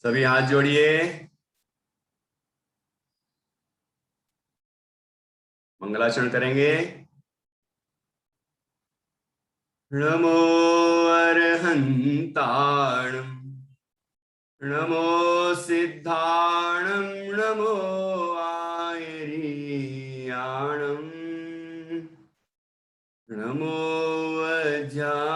सभी हाथ जोड़िए, मंगलाचरण करेंगे। नमो अरहंताणं, नमो सिद्धाणं, नमो आयर्याणं, नमो वज्रायाणं,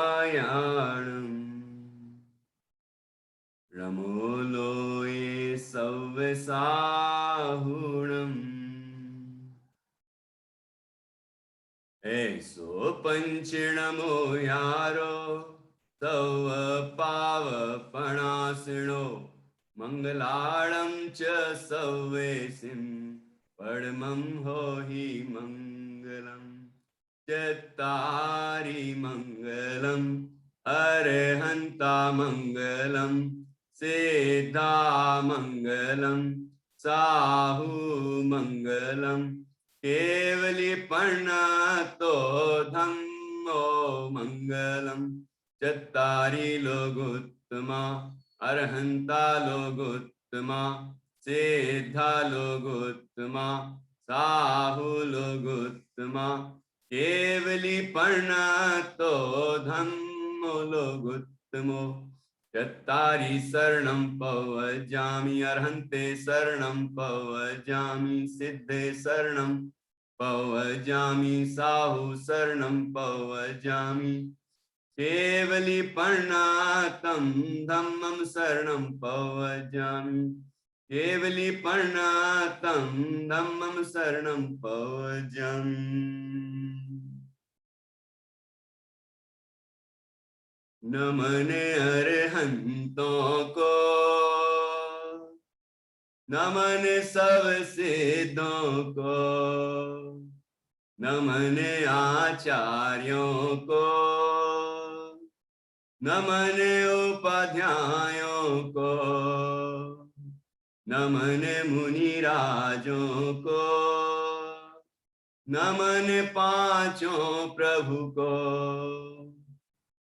नमो लोये सव्यसाहुणम्। ऐसो पंच नमो यारो तव पावपणासिनो मंगलाणं च सव्येसिं परमं हो हि मंगलम् चत्तारि मंगलम् अरहन्ता मंगलम् सिद्धा मंगलम् साहु मंगलम् केवली पर्णतो धम्मो मंगलम चत्तारि लोगोत्तमा अरहंता लोगोत्तमा सिद्धा लोगोत्तमा साहु लोगोत्तमा केवली पर्णतो धम्मो लोगोत्तमो चत्तारि शरणं पवजामि अरहन्ते शरणं पवजामि सिद्धे शरणं पवजामि साहु शरणं पवजामि केवली पर्णातं धम्मं शरणं पवजामि केवली पर्णातं धम्मं शरणं पवजामि। नमने अरहंतों को, नमन सब सिद्धों को, नमन आचार्यों को, नमन उपाध्यायों को, नमन मुनिराजों को, नमन पांचों प्रभु को,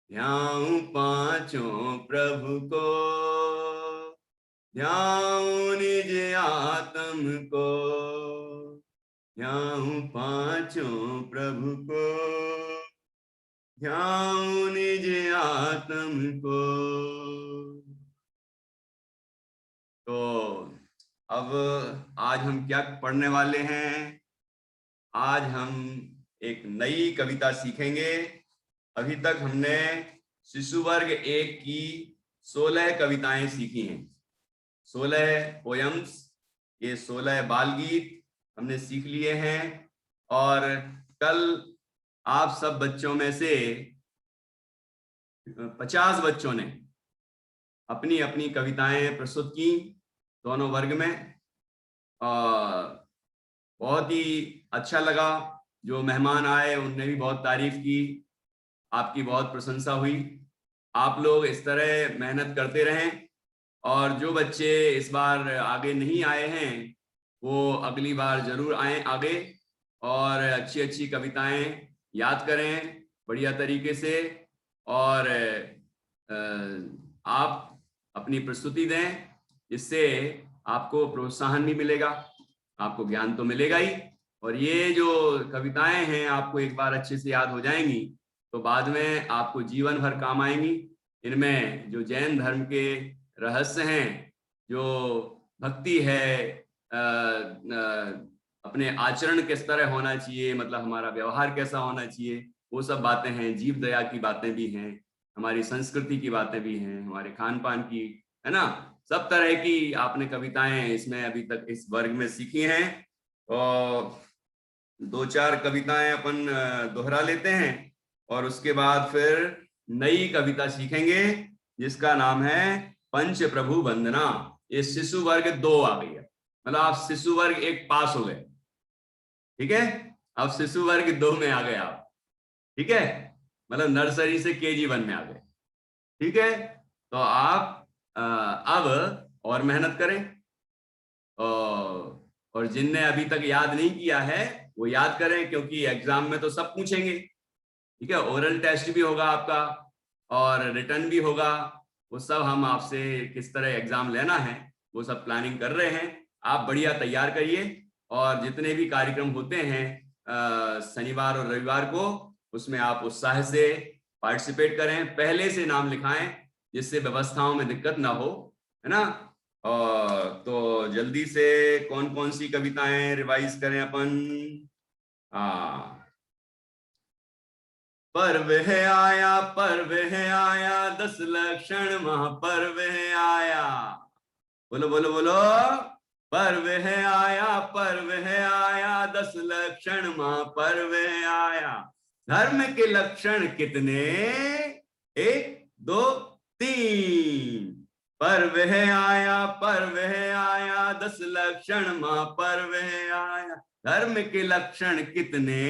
ध्याऊं पांचों प्रभु को, ध्याऊं निज आत्म को, ध्याऊं पांचों प्रभु को, ध्याऊं निज आत्म को। तो अब आज हम क्या पढ़ने वाले हैं? आज हम एक नई कविता सीखेंगे। अभी तक हमने शिशु वर्ग 1 की 16 कविताएं सीखी हैं, 16 पोयम्स, ये 16 बाल गीत हमने सीख लिए हैं। और कल आप सब बच्चों में से 50 बच्चों ने अपनी अपनी कविताएं प्रस्तुत की दोनों वर्ग में। बहुत ही अच्छा लगा, जो मेहमान आए उनने भी बहुत तारीफ की, आपकी बहुत प्रशंसा हुई। आप लोग इस तरह मेहनत करते रहें, और जो बच्चे इस बार आगे नहीं आए हैं वो अगली बार जरूर आए आगे, और अच्छी अच्छी कविताएं याद करें बढ़िया तरीके से, और आप अपनी प्रस्तुति दें, जिससे आपको प्रोत्साहन भी मिलेगा, आपको ज्ञान तो मिलेगा ही, और ये जो कविताएं हैं आपको एक बार अच्छे से याद हो जाएंगी तो बाद में आपको जीवन भर काम आएंगी। इनमें जो जैन धर्म के रहस्य हैं, जो भक्ति है, अपने आचरण किस तरह होना चाहिए, मतलब हमारा व्यवहार कैसा होना चाहिए, वो सब बातें हैं। जीव दया की बातें भी हैं, हमारी संस्कृति की बातें भी हैं, हमारे खान पान की, है ना, सब तरह की आपने कविताएं इसमें अभी तक इस वर्ग में सीखी हैं। और 2-4 कविताएं अपन दोहरा लेते हैं, और उसके बाद फिर नई कविता सीखेंगे जिसका नाम है पंच प्रभु वंदना। ये शिशु वर्ग 2 आ गई है, मतलब आप शिशु वर्ग 1 पास हो गए, ठीक है, अब शिशु वर्ग 2 में आ गए आप, ठीक है, मतलब नर्सरी से KG 1 में आ गए, ठीक है। तो आप अब और मेहनत करें, और जिनने अभी तक याद नहीं किया है वो याद करें, क्योंकि एग्जाम में तो सब पूछेंगे, ठीक है। ओरल टेस्ट भी होगा आपका और रिटर्न भी होगा, वो सब हम आपसे किस तरह एग्जाम लेना है वो सब प्लानिंग कर रहे हैं। आप बढ़िया तैयार करिए और जितने भी कार्यक्रम होते हैं शनिवार और रविवार को, उसमें आप उत्साह से पार्टिसिपेट करें, पहले से नाम लिखाएं जिससे व्यवस्थाओं में दिक्कत ना हो, है ना। और तो जल्दी से कौन कौन सी कविताएं रिवाइज करें अपन। पर्व है आया, पर्व है आया, 10 लक्षण महापर्व है आया। बोलो बोलो बोलो। पर्व है आया, पर्व है आया, 10 लक्षण महापर्व है आया। धर्म के लक्षण कितने? 1 2 3। पर्व है आया, पर्व है आया, 10 लक्षण महापर्व है आया। धर्म के लक्षण कितने?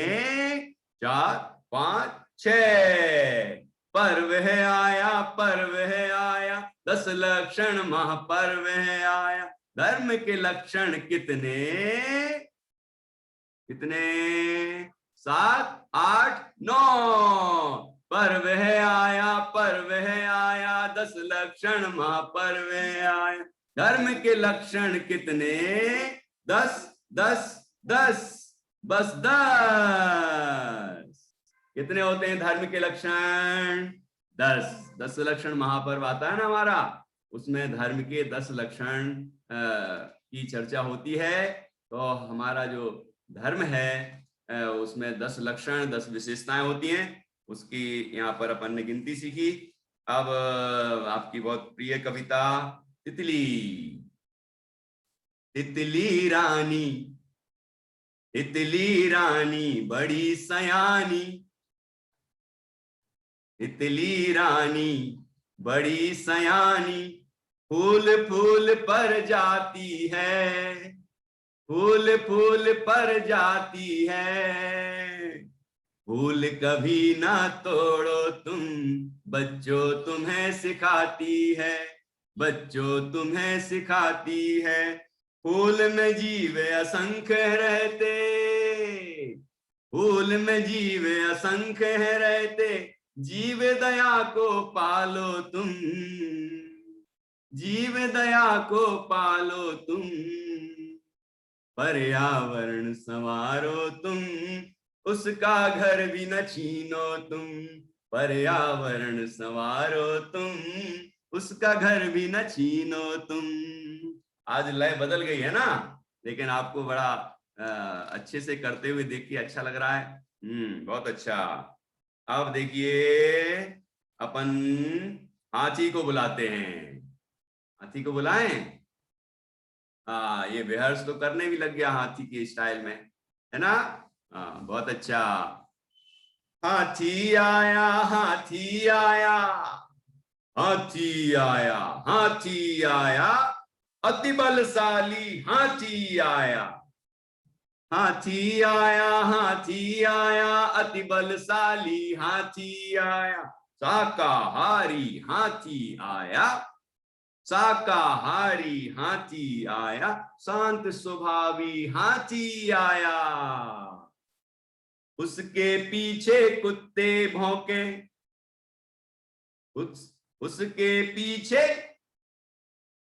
4 5 6। पर्व है आया, पर्व है आया, 10 लक्षण महापर्व है आया। धर्म के लक्षण कितने? कितने? 7 8 9। पर्व है आया, पर्व है आया, 10 लक्षण महापर्व है आया। धर्म के लक्षण कितने? 10 10 10। बस 10। कितने होते हैं धर्म के लक्षण? 10। 10 लक्षण महापर्व आता है ना हमारा, उसमें धर्म के 10 लक्षण की चर्चा होती है। तो हमारा जो धर्म है उसमें 10 लक्षण 10 विशेषताएं होती हैं, उसकी यहाँ पर अपन ने गिनती सीखी। अब आपकी बहुत प्रिय कविता तितली। तितली रानी, तितली रानी बड़ी सयानी, तितली रानी बड़ी सयानी, फूल फूल पर जाती है, फूल फूल पर जाती है। फूल कभी ना तोड़ो तुम, बच्चों तुम्हें सिखाती है, बच्चों तुम्हें सिखाती है। फूल में जीव असंख्य रहते, फूल में जीव असंख्य रहते, जीव दया को पालो तुम, जीव दया को पालो तुम। पर्यावरण संवारो तुम, उसका घर भी न छीनो तुम। पर्यावरण संवारो तुम, उसका घर भी न छीनो तुम। आज लय बदल गई है ना, लेकिन आपको बड़ा अच्छे से करते हुए देख के अच्छा लग रहा है। बहुत अच्छा। अब देखिए अपन हाथी को बुलाते हैं, हाथी को बुलाएं। ये रिहर्स तो करने भी लग गया हाथी के स्टाइल में, है ना। बहुत अच्छा। हाथी आया, हाथी आया, हाथी आया, हाथी आया, अति बलशाली हाथी आया। हाथी आया, हाथी आया, अति बलशाली हाथी आया। शाकाहारी हाथी आया, शाकाहारी हाथी आया, शांत स्वभावी हाथी आया। उसके पीछे कुत्ते भौंके, उसके पीछे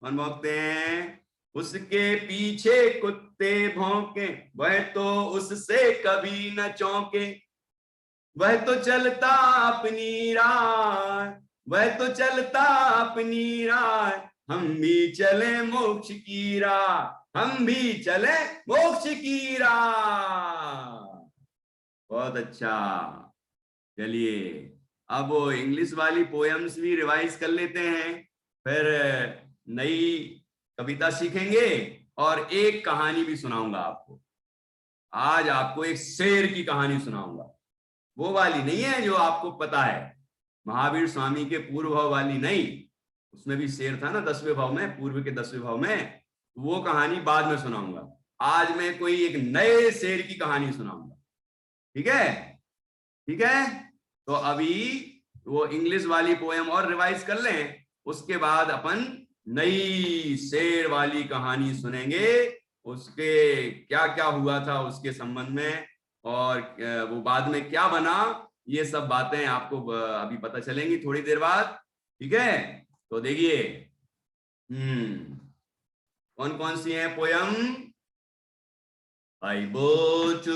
कौन भौंकते हैं? उसके पीछे कुत्ते भौंके, वह तो उससे कभी न चौंके। वह तो चलता अपनी राह, वह तो चलता अपनी राह, हम भी चले मोक्ष की राह, हम भी चले मोक्ष की राह। बहुत अच्छा। चलिए अब वो इंग्लिश वाली पोएम्स भी रिवाइज कर लेते हैं, फिर नई कविता सीखेंगे और एक कहानी भी सुनाऊंगा आपको। आज आपको एक शेर की कहानी सुनाऊंगा, वो वाली नहीं है जो आपको पता है, महावीर स्वामी के पूर्व भाव वाली नहीं। उसमें भी शेर था ना 10वें भाव में, पूर्व के 10वें भाव में, वो कहानी बाद में सुनाऊंगा। आज मैं कोई एक नए शेर की कहानी सुनाऊंगा, ठीक है? ठीक है, तो अभी वो इंग्लिश वाली पोएम और रिवाइज कर लें, उसके बाद अपन नई शेर वाली कहानी सुनेंगे, उसके क्या क्या हुआ था उसके संबंध में, और वो बाद में क्या बना, ये सब बातें आपको अभी पता चलेंगी थोड़ी देर बाद, ठीक है? तो देखिए कौन कौन सी हैं poem? I bow to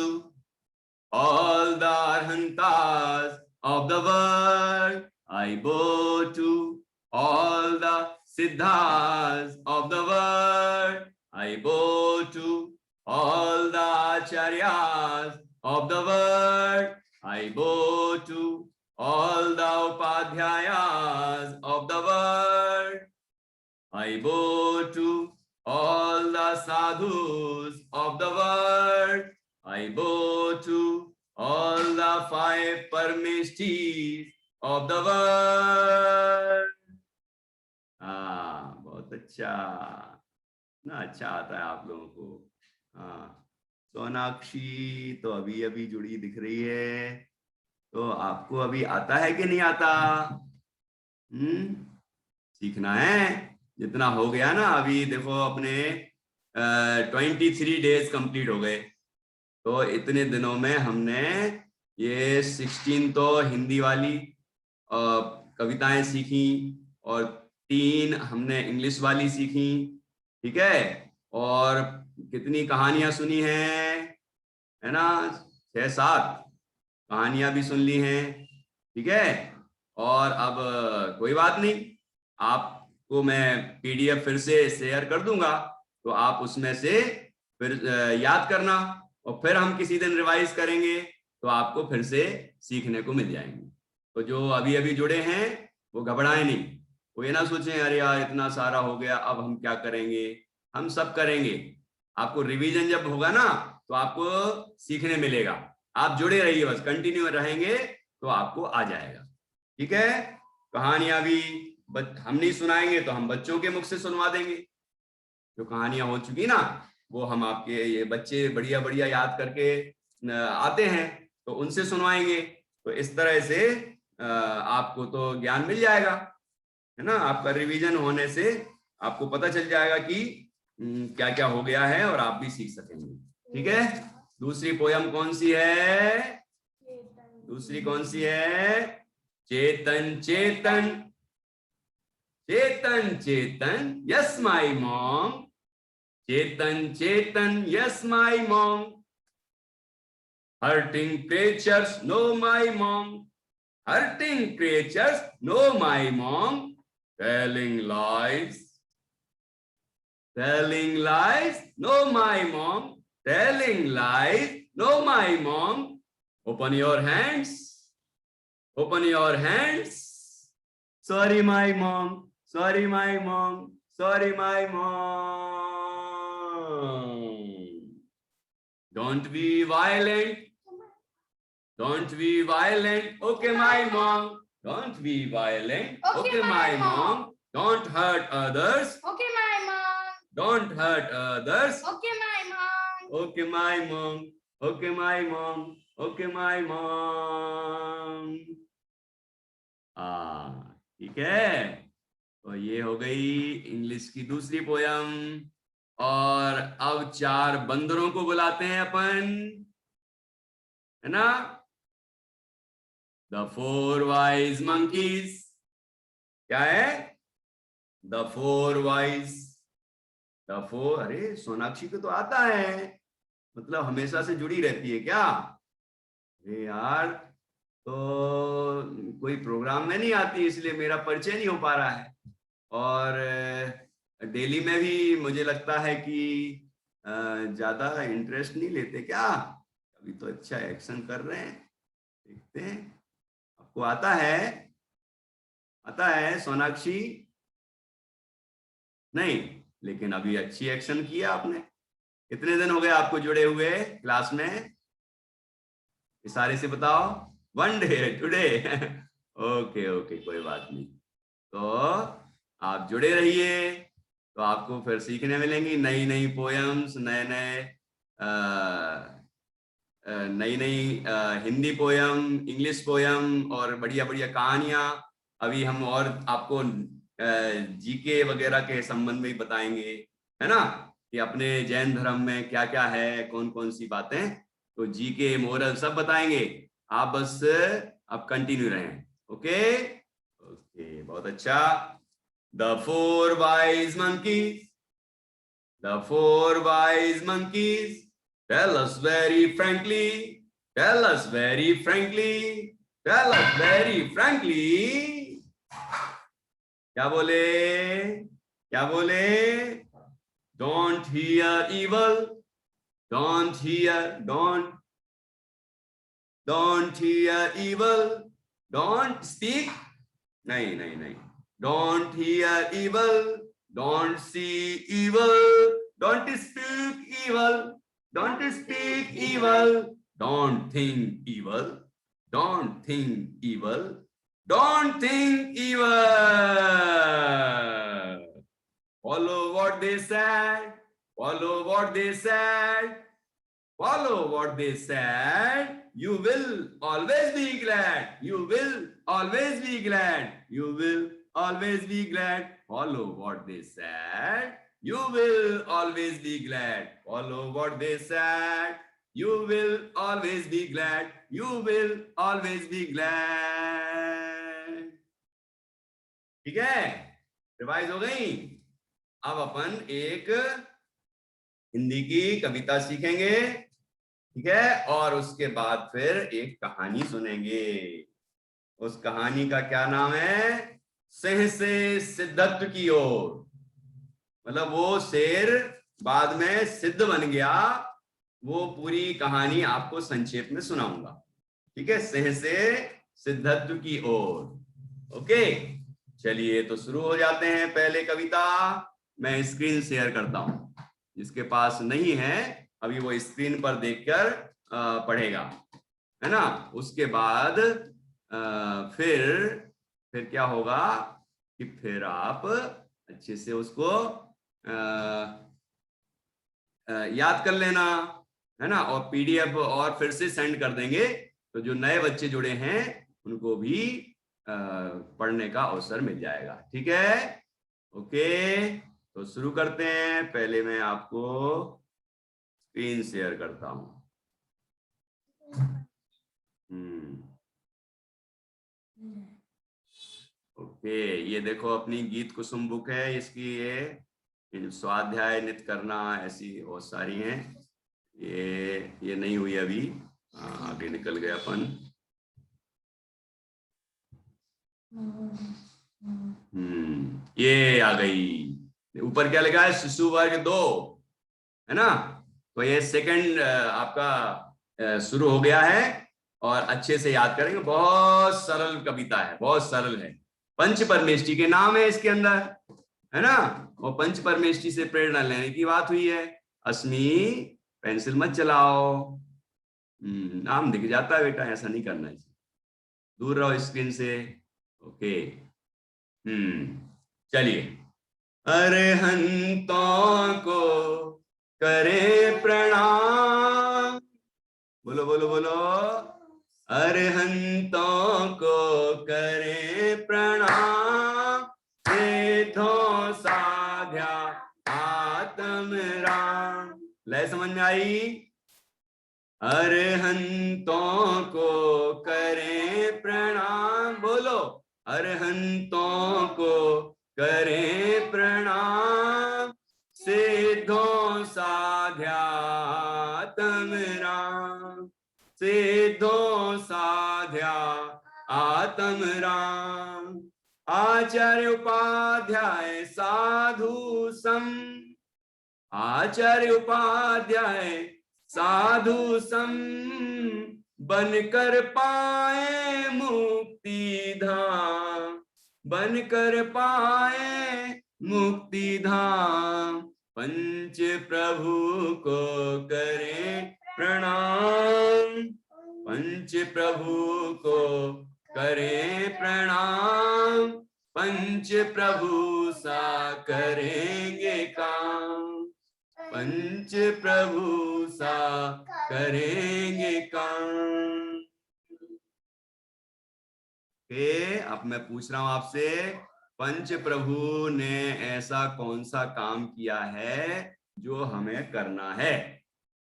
all the arhantas of the world. I bow to all the siddhas of the world. I bow to all the acharyas of the world. I bow to all the upadhyayas of the world. I bow to all the sadhus of the world. I bow to all the 5 परमेष्ठिस of the world. बहुत अच्छा ना, अच्छा आता है आप लोगों को। सोनाक्षी तो अभी अभी जुड़ी दिख रही है, तो आपको अभी आता है कि नहीं आता? सीखना है। जितना हो गया ना, अभी देखो अपने 23 डेज कंप्लीट हो गए, तो इतने दिनों में हमने ये 16 तो हिंदी वाली कविताएं सीखी और 3 हमने इंग्लिश वाली सीखी, ठीक है, और कितनी कहानियां सुनी है ना, 6-7 कहानियां भी सुन ली हैं, ठीक है। और अब कोई बात नहीं, आपको मैं पीडीएफ फिर से शेयर कर दूंगा, तो आप उसमें से फिर याद करना, और फिर हम किसी दिन रिवाइज करेंगे तो आपको फिर से सीखने को मिल जाएंगे। तो जो अभी अभी जुड़े हैं वो घबराएं नहीं, वो ये ना सोचें अरे यार इतना सारा हो गया अब हम क्या करेंगे। हम सब करेंगे। आपको रिवीजन जब होगा ना तो आपको सीखने मिलेगा। आप जुड़े रहिए, बस कंटिन्यू रहेंगे तो आपको आ जाएगा, ठीक है। कहानियां भी हम नहीं सुनाएंगे तो हम बच्चों के मुख से सुनवा देंगे। जो कहानियां हो चुकी ना वो हम आपके ये बच्चे बढ़िया बढ़िया याद करके आते हैं तो उनसे सुनवाएंगे। तो इस तरह से आपको तो ज्ञान मिल जाएगा, है ना। आपका रिवीजन होने से आपको पता चल जाएगा कि क्या क्या हो गया है और आप भी सीख सकेंगे, ठीक है। दूसरी पोयम कौन सी है? दूसरी कौन सी है? Chetan Chetan Chetan Chetan yes my mom, Chetan Chetan yes my mom, hurting creatures know my mom, hurting creatures know my mom, telling lies know my mom, telling lies know my mom. Open your hands, open your hands. Sorry my mom, sorry my mom, sorry my mom. Don't be violent, don't be violent, okay my mom. Don't be violent, okay my mom. Don't hurt others, okay my mom. Don't hurt others, okay my mom. Okay my mom, okay my mom, okay my mom. ठीक है। तो ये हो गई English की दूसरी poem. और अब 4 बंदरों को बुलाते हैं अपन, है ना। The 4 wise monkeys। क्या है? The 4 wise, the 4। अरे सोनाक्षी को तो आता है, मतलब हमेशा से जुड़ी रहती है क्या? अरे यार, तो कोई प्रोग्राम में नहीं आती इसलिए मेरा परिचय नहीं हो पा रहा है। और डेली में भी मुझे लगता है कि ज्यादा इंटरेस्ट नहीं लेते क्या। अभी तो अच्छा एक्शन कर रहे हैं, देखते हैं। आपको आता है? आता है सोनाक्षी? नहीं, लेकिन अभी अच्छी एक्शन किया आपने। कितने दिन हो गए आपको जुड़े हुए क्लास में? इशारे से बताओ। 1 डे टुडे। ओके ओके, कोई बात नहीं। तो आप जुड़े रहिए, तो आपको फिर सीखने मिलेंगी नई नई पोयम्स, नए नए नई नई हिंदी पोयम, इंग्लिश पोयम और बढ़िया बढ़िया कहानियां। अभी हम और आपको जीके वगैरह के संबंध में ही बताएंगे, है ना, कि अपने जैन धर्म में क्या क्या है, कौन कौन सी बातें। तो जीके मोरल सब बताएंगे। आप बस अब कंटिन्यू रहें। ओके ओके, बहुत अच्छा। The four wise monkeys, the four wise monkeys, tell us very frankly, tell us very frankly, tell us very frankly. क्या बोले, क्या बोले? Don't hear evil, don't hear, don't hear evil, don't speak. नहीं नहीं नहीं. Don't hear evil, don't see evil, don't speak evil, don't speak evil, don't think evil, don't think evil, don't think evil. Follow what they said, follow what they said, follow what they said. You will always be glad, you will always be glad, you will always be glad. Follow what they said, you will always be glad. Follow what they said, you will always be glad, you will always be glad. ठीक है, revise हो गई. अब अपन एक हिंदी की कविता सीखेंगे, ठीक है, और उसके बाद फिर एक कहानी सुनेंगे. उस कहानी का क्या नाम है? सिंह से सिद्धत्व की ओर. मतलब वो शेर बाद में सिद्ध बन गया. वो पूरी कहानी आपको संक्षेप में सुनाऊंगा, ठीक है. सिंह से सिद्धत्व की ओर. ओके, चलिए तो शुरू हो जाते हैं. पहले कविता मैं स्क्रीन शेयर करता हूं. जिसके पास नहीं है अभी वो स्क्रीन पर देखकर पढ़ेगा, है ना. उसके बाद फिर क्या होगा कि फिर आप अच्छे से उसको याद कर लेना, है ना. और पीडीएफ और फिर से सेंड कर देंगे, तो जो नए बच्चे जुड़े हैं उनको भी पढ़ने का अवसर मिल जाएगा, ठीक है. ओके, तो शुरू करते हैं. पहले मैं आपको स्क्रीन शेयर करता हूं. ओके, ये देखो अपनी गीत कुसुम बुक है. इसकी ये स्वाध्याय नित्य करना ऐसी बहुत सारी हैं. ये नहीं हुई अभी, आगे निकल गए अपन. ये आ गई. ऊपर क्या लिखा है? शिशु वर्ग 2, है ना. तो ये सेकंड आपका शुरू हो गया है और अच्छे से याद करेंगे. बहुत सरल कविता है, बहुत सरल है. पंच परमेष्टि के नाम है इसके अंदर, है ना. वो पंच परमेष्टि से प्रेरणा लेने की बात हुई है. अस्मी पेंसिल मत चलाओ, नाम दिख जाता है बेटा, ऐसा नहीं करना चाहिए. दूर रहो स्क्रीन से. ओके, चलिए. अरहंतों को करे प्रणाम. बोलो बोलो बोलो. अरहंतों को करे प्रणाम, सिद्धों साध्या आत्म राम. लय समझ में आई? अरहंतों को करे प्रणाम. बोलो, अरहंतों को करे प्रणाम, सिद्धों साध्या आत्म राम, सिद्धों साध्या आत्म राम. आचार्य उपाध्याय साधु सम, आचार्य उपाध्याय साधु सम, बनकर पाए मुक्ति धाम, बनकर पाए मुक्ति धाम. पंच प्रभु को करें प्रणाम, पंच प्रभु को करें प्रणाम, पंच प्रभु सा करेंगे काम, पंच प्रभु सा करेंगे काम. अब मैं पूछ रहा हूं आपसे, पंच प्रभु ने ऐसा कौन सा काम किया है जो हमें करना है?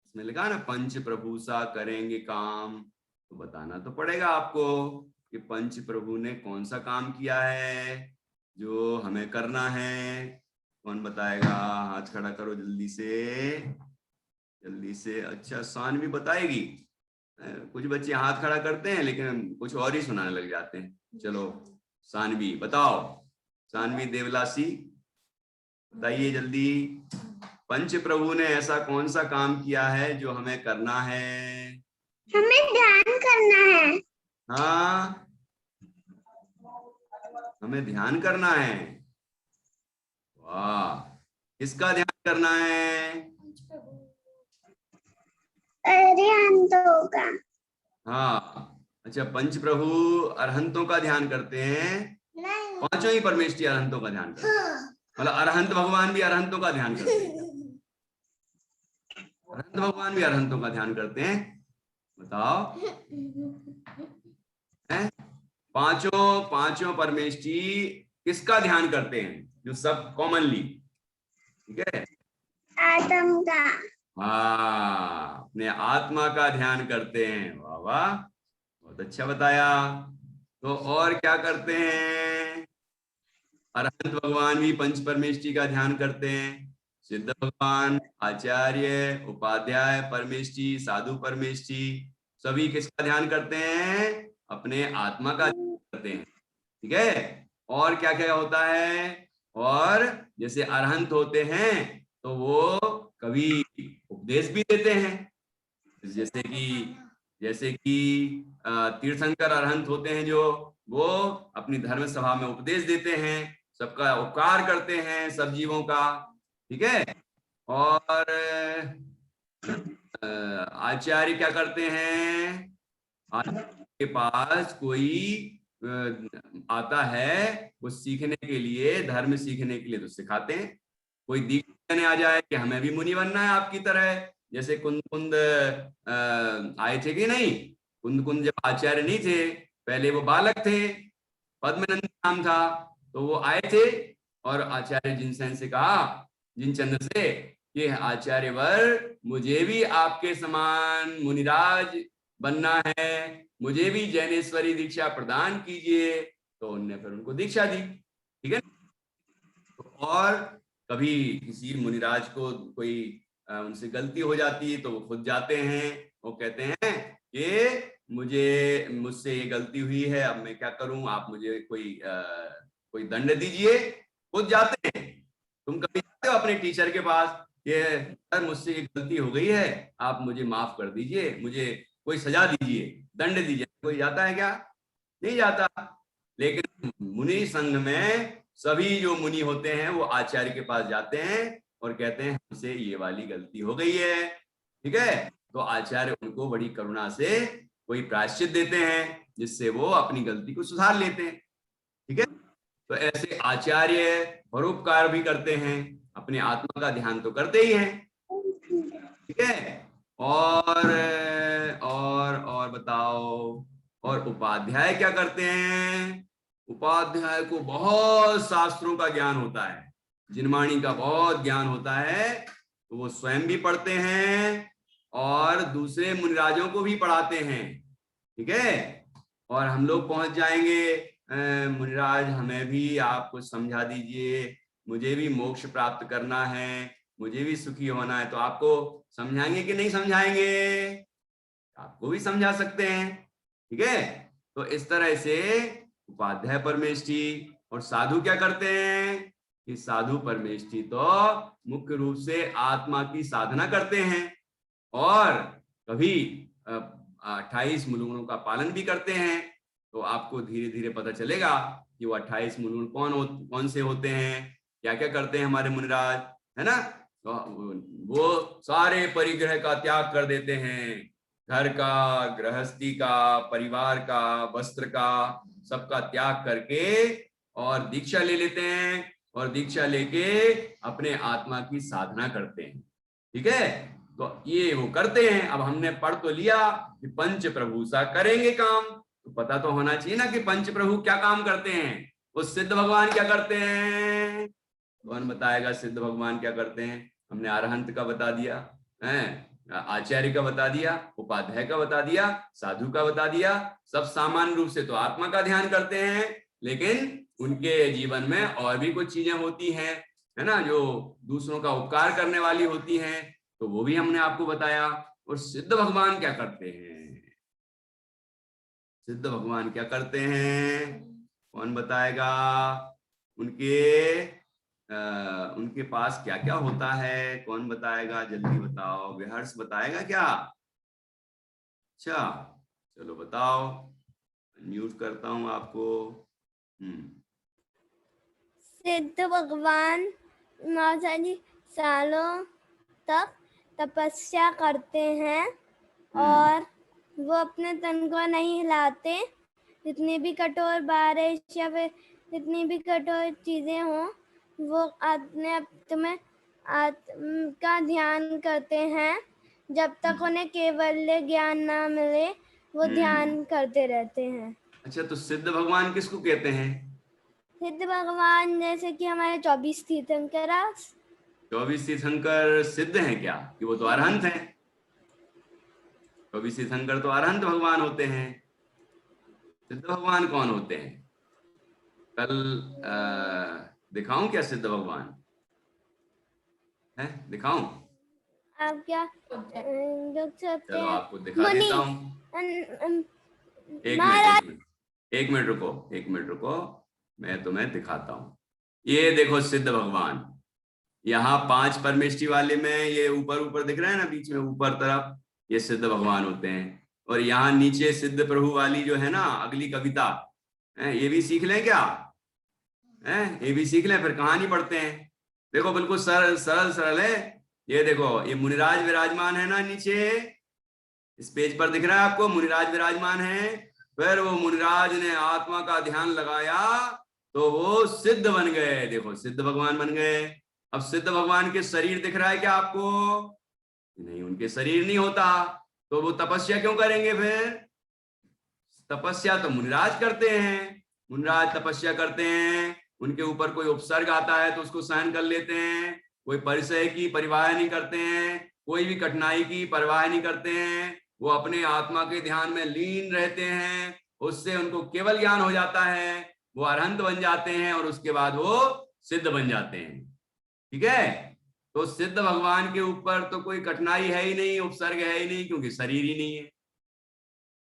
इसमें लिखा ना पंच प्रभु सा करेंगे काम, तो बताना तो पड़ेगा आपको कि पंच प्रभु ने कौन सा काम किया है. जो हमें करना है। कौन बताएगा? हाथ खड़ा करो जल्दी से, जल्दी से। अच्छा, सानवी बताएगी। कुछ बच्चे हाथ खड़ा करते हैं लेकिन कुछ और ही सुनाने लग जाते हैं। चलो सानवी बताओ, सानवी देवलासी बताइए जल्दी। पंच प्रभु ने ऐसा कौन सा काम किया है जो हमें करना है? हमें ध्यान करना है। हाँ, हमें ध्यान करना है। वाह, किसका ध्यान करना है? अरिहंतों का। हाँ, अच्छा, पंच प्रभु अरहंतों का ध्यान करते हैं। नहीं। पांचों ही परमेष्ठी अरहंतों का ध्यान करते हैं। मतलब अरहंत भगवान भी अरहंतों का ध्यान करते हैं। अरहंत भगवान भी अरहंतों का ध्यान करते हैं। बताओ, हैं? पांचों परमेष्ठी किसका ध्यान करते हैं जो सब कॉमनली? ठीक है, आत्म का। हाँ, अपने आत्मा का ध्यान करते हैं। वाह वाह, बहुत अच्छा बताया। तो और क्या करते हैं? अरहंत भगवान भी पंच परमेष्ठी का ध्यान करते हैं। सिद्ध भगवान, आचार्य, उपाध्याय परमेष्ठी, साधु परमेष्ठी, सभी किसका ध्यान करते हैं? अपने आत्मा का ध्यान करते हैं। ठीक है, और क्या क्या होता है? और जैसे अरहंत होते हैं तो वो कभी उपदेश भी देते हैं। जैसे कि तीर्थंकर अरहंत होते हैं जो, वो अपनी धर्म सभा में उपदेश देते हैं, सबका उपकार करते हैं, सब जीवों का। ठीक है, और आचार्य क्या करते हैं? आचार्य के पास कोई आता है, वो सीखने के लिए, धर्म सीखने के लिए, तो सिखाते हैं। कोई दीक्षा लेने आ जाए कि हमें भी मुनि बनना है आपकी तरह, जैसे कुंद कुंद आए थे कि नहीं? कुंद कुंद जब आचार्य नहीं थे, पहले वो बालक थे, पद्मनंद नाम था, तो वो आए थे और आचार्य जिनसेन से कहा, जिनचंद्र से, कि आचार्य वर, मुझे भी आपके समान मुनिराज बनना है, मुझे भी जैनेश्वरी दीक्षा प्रदान कीजिए। तो उनने फिर उनको दीक्षा दी। ठीक है, और कभी किसी मुनिराज को कोई उनसे गलती हो जाती है तो वो खुद जाते हैं, वो कहते हैं कि मुझसे ये गलती हुई है, अब मैं क्या करूं, आप मुझे कोई दंड दीजिए। खुद जाते हैं। तुम कभी जाते हो अपने टीचर के पास कि सर मुझसे ये गलती हो गई है, आप मुझे माफ कर दीजिए, मुझे कोई सजा दीजिए, दंड दीजिए? कोई जाता है क्या? नहीं जाता। लेकिन मुनि संघ में सभी जो मुनि होते हैं वो आचार्य के पास जाते हैं और कहते हैं हमसे ये वाली गलती हो गई है। ठीक है, तो आचार्य उनको बड़ी करुणा से कोई प्रायश्चित देते हैं, जिससे वो अपनी गलती को सुधार लेते हैं। ठीक है, तो ऐसे आचार्य परोपकार भी करते हैं, अपने आत्मा का ध्यान तो करते ही हैं। ठीक है, और बताओ, और उपाध्याय क्या करते हैं? उपाध्याय को बहुत शास्त्रों का ज्ञान होता है, जिनवाणी का बहुत ज्ञान होता है, तो वो स्वयं भी पढ़ते हैं और दूसरे मुनिराजों को भी पढ़ाते हैं। ठीक है, और हम लोग पहुंच जाएंगे, मुनिराज हमें भी आप कुछ समझा दीजिए, मुझे भी मोक्ष प्राप्त करना है, मुझे भी सुखी होना है, तो आपको समझाएंगे कि नहीं समझाएंगे? आपको भी समझा सकते हैं। ठीक है, तो इस तरह से उपाध्याय परमेष्ठी और साधु क्या करते हैं कि साधु परमेष्ठी तो मुख्य रूप से आत्मा की साधना करते हैं और कभी 28 मूलगुणों का पालन भी करते हैं। तो आपको धीरे धीरे पता चलेगा कि वो 28 मूलगुण कौन से होते हैं, क्या क्या करते हैं हमारे मुनिराज, है ना? तो वो सारे परिग्रह का त्याग कर देते हैं, घर का, गृहस्थी का, परिवार का, वस्त्र का, सबका त्याग करके और दीक्षा ले लेते हैं और दीक्षा लेके अपने आत्मा की साधना करते हैं। ठीक है, तो ये वो करते हैं। अब हमने पढ़ तो लिया कि पंच प्रभु सा करेंगे काम, तो पता तो होना चाहिए ना कि पंच प्रभु क्या काम करते हैं। वो सिद्ध भगवान क्या करते हैं? कौन बताएगा सिद्ध भगवान क्या करते हैं? हमने अरहंत का बता दिया है, आचार्य का बता दिया, उपाध्याय का बता दिया, साधु का बता दिया। सब सामान्य रूप से तो आत्मा का ध्यान करते हैं, लेकिन उनके जीवन में और भी कुछ चीजें होती हैं, है ना, जो दूसरों का उपकार करने वाली होती हैं, तो वो भी हमने आपको बताया। और सिद्ध भगवान क्या करते हैं? सिद्ध भगवान क्या करते हैं, कौन बताएगा? उनके पास क्या क्या होता है, कौन बताएगा? जल्दी बताओ, विहर्ष बताएगा क्या? अच्छा, चलो बताओ, म्यूट करता हूं आपको। सिद्ध भगवान 9 सालों तक तपस्या करते हैं और वो अपने तन को नहीं हिलाते। जितनी भी कठोर बारिश या फिर जितनी भी कठोर चीजें हों, वो अपने में आत्म का ध्यान करते हैं। जब तक उन्हें केवल ज्ञान ना मिले वो ध्यान करते रहते हैं। अच्छा, तो सिद्ध भगवान किसको कहते हैं? सिद्ध भगवान जैसे कि हमारे 24 तीर्थंकर। 24 तीर्थंकर सिद्ध हैं क्या, कि वो तो अरहंत हैं? 24 तीर्थंकर तो अरहंत भगवान होते हैं। सिद्ध भगवान कौन होते हैं? कल दिखाऊं क्या सिद्ध भगवान है? दिखाऊं? आप क्या देख सकते चलो हैं? आपको दिखा देता हूं। एक मिनट रुको, मैं तुम्हें दिखाता हूं। ये देखो सिद्ध भगवान, यहाँ 5 परमेष्टि वाले में ये ऊपर ऊपर दिख रहा है ना, बीच में ऊपर तरफ, ये सिद्ध भगवान होते हैं। और यहाँ नीचे सिद्ध प्रभु वाली जो है ना अगली कविता है, ये भी सीख लें क्या? ये भी सीख लें, फिर कहानी पढ़ते हैं। देखो बिल्कुल सरल सरल सरल है। ये देखो, ये मुनिराज विराजमान है ना नीचे, इस पेज पर दिख रहा है आपको, मुनिराज विराजमान है। फिर वो मुनिराज ने आत्मा का ध्यान लगाया तो वो सिद्ध बन गए। देखो सिद्ध भगवान बन गए। अब सिद्ध भगवान के शरीर दिख रहा है क्या आपको? नहीं, उनके शरीर नहीं होता, तो वो तपस्या क्यों करेंगे फिर? तपस्या तो मुनिराज करते हैं, मुनिराज तपस्या करते हैं। उनके ऊपर कोई उपसर्ग आता है तो उसको सहन कर लेते हैं, कोई परिचय की परवाह नहीं करते हैं, कोई भी कठिनाई की परवाह नहीं करते हैं। वो अपने आत्मा के ध्यान में लीन रहते हैं, उससे उनको केवल ज्ञान हो जाता है, वो अरहंत बन जाते हैं और उसके बाद वो सिद्ध बन जाते हैं। ठीक है, तो सिद्ध भगवान के ऊपर तो कोई कठिनाई है ही नहीं, उपसर्ग है ही नहीं, क्योंकि शरीर ही नहीं है।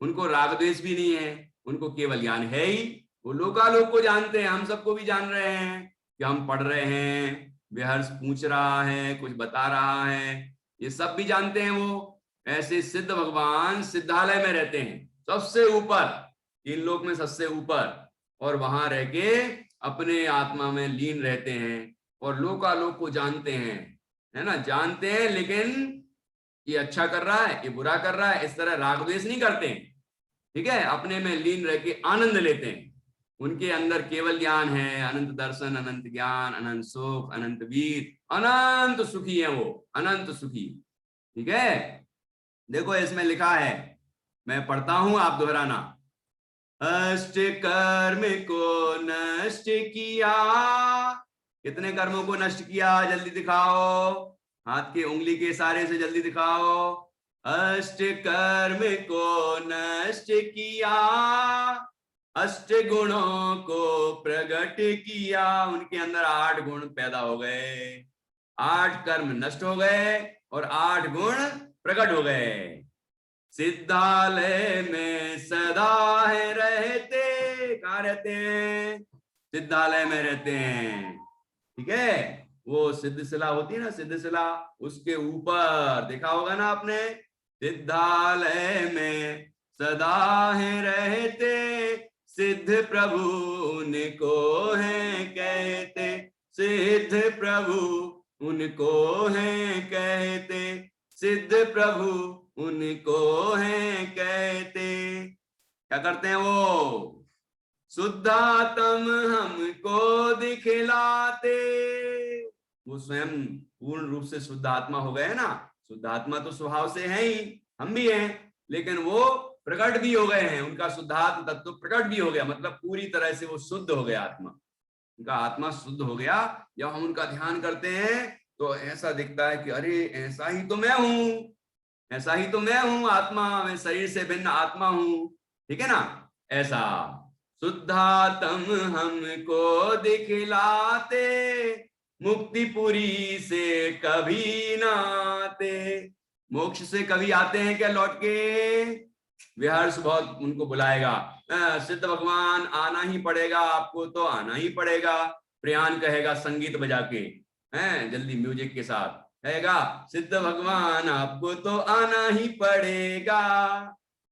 उनको राग द्वेष भी नहीं है, उनको केवल ज्ञान है ही। वो लोकालोक को जानते हैं, हम सबको भी जान रहे हैं कि हम पढ़ रहे हैं, विहर्ष पूछ रहा है, कुछ बता रहा है, ये सब भी जानते हैं वो। ऐसे सिद्ध भगवान सिद्धालय में रहते हैं, सबसे ऊपर, 3 लोक में सबसे ऊपर, और वहां रह के अपने आत्मा में लीन रहते हैं और लोकालोक को जानते हैं, है ना, जानते हैं। लेकिन ये अच्छा कर रहा है, ये बुरा कर रहा है, इस तरह राग द्वेष नहीं करते। ठीक है, अपने में लीन रह के आनंद लेते हैं। उनके अंदर केवल ज्ञान है, अनंत दर्शन, अनंत ज्ञान, अनंत सुख, अनंत वीर, अनंत सुखी है वो, अनंत सुखी। ठीक है, देखो इसमें लिखा है, मैं पढ़ता हूं, आप दोहराना। अष्ट कर्म को नष्ट किया। कितने कर्मों को नष्ट किया? जल्दी दिखाओ, हाथ की उंगली के इशारे से जल्दी दिखाओ। अष्ट कर्म को नष्ट किया, अष्ट गुणों को प्रकट किया। उनके अंदर 8 गुण पैदा हो गए, 8 कर्म नष्ट हो गए और 8 गुण प्रकट हो गए। सिद्धालय में सदा है रहते। कहाँ रहते हैं? सिद्धालय में रहते हैं। ठीक है, वो सिद्धशिला होती है ना, सिद्धशिला, उसके ऊपर देखा होगा ना आपने, सिद्धालय में सदा है रहते, सिद्ध प्रभु उनको है कहते, सिद्ध प्रभु उनको है कहते, सिद्ध प्रभु उनको है कहते। क्या करते हैं वो? शुद्धात्म हमको दिखलाते। वो स्वयं पूर्ण रूप से शुद्ध आत्मा हो गए ना, शुद्ध आत्मा तो स्वभाव से है ही, हम भी हैं, लेकिन वो प्रकट भी हो गए हैं, उनका शुद्धात्म तत्व प्रकट भी हो गया, मतलब पूरी तरह से वो शुद्ध हो गया आत्मा, उनका आत्मा शुद्ध हो गया। जब हम उनका ध्यान करते हैं तो ऐसा दिखता है कि अरे ऐसा ही तो मैं हूं, ऐसा ही तो मैं हूं, आत्मा, मैं शरीर से भिन्न आत्मा हूं। ठीक है ना, ऐसा। शुद्धात्म हमको दिखलाते, मुक्तिपुरी से कभी ना आते। मोक्ष से कभी आते हैं क्या लौट के? विहर्ष बहुत उनको बुलाएगा, सिद्ध भगवान आना ही पड़ेगा आपको, तो आना ही पड़ेगा। प्रियान कहेगा संगीत बजा के, हैं जल्दी म्यूजिक के साथ कहेगा, सिद्ध भगवान आपको तो आना ही पड़ेगा।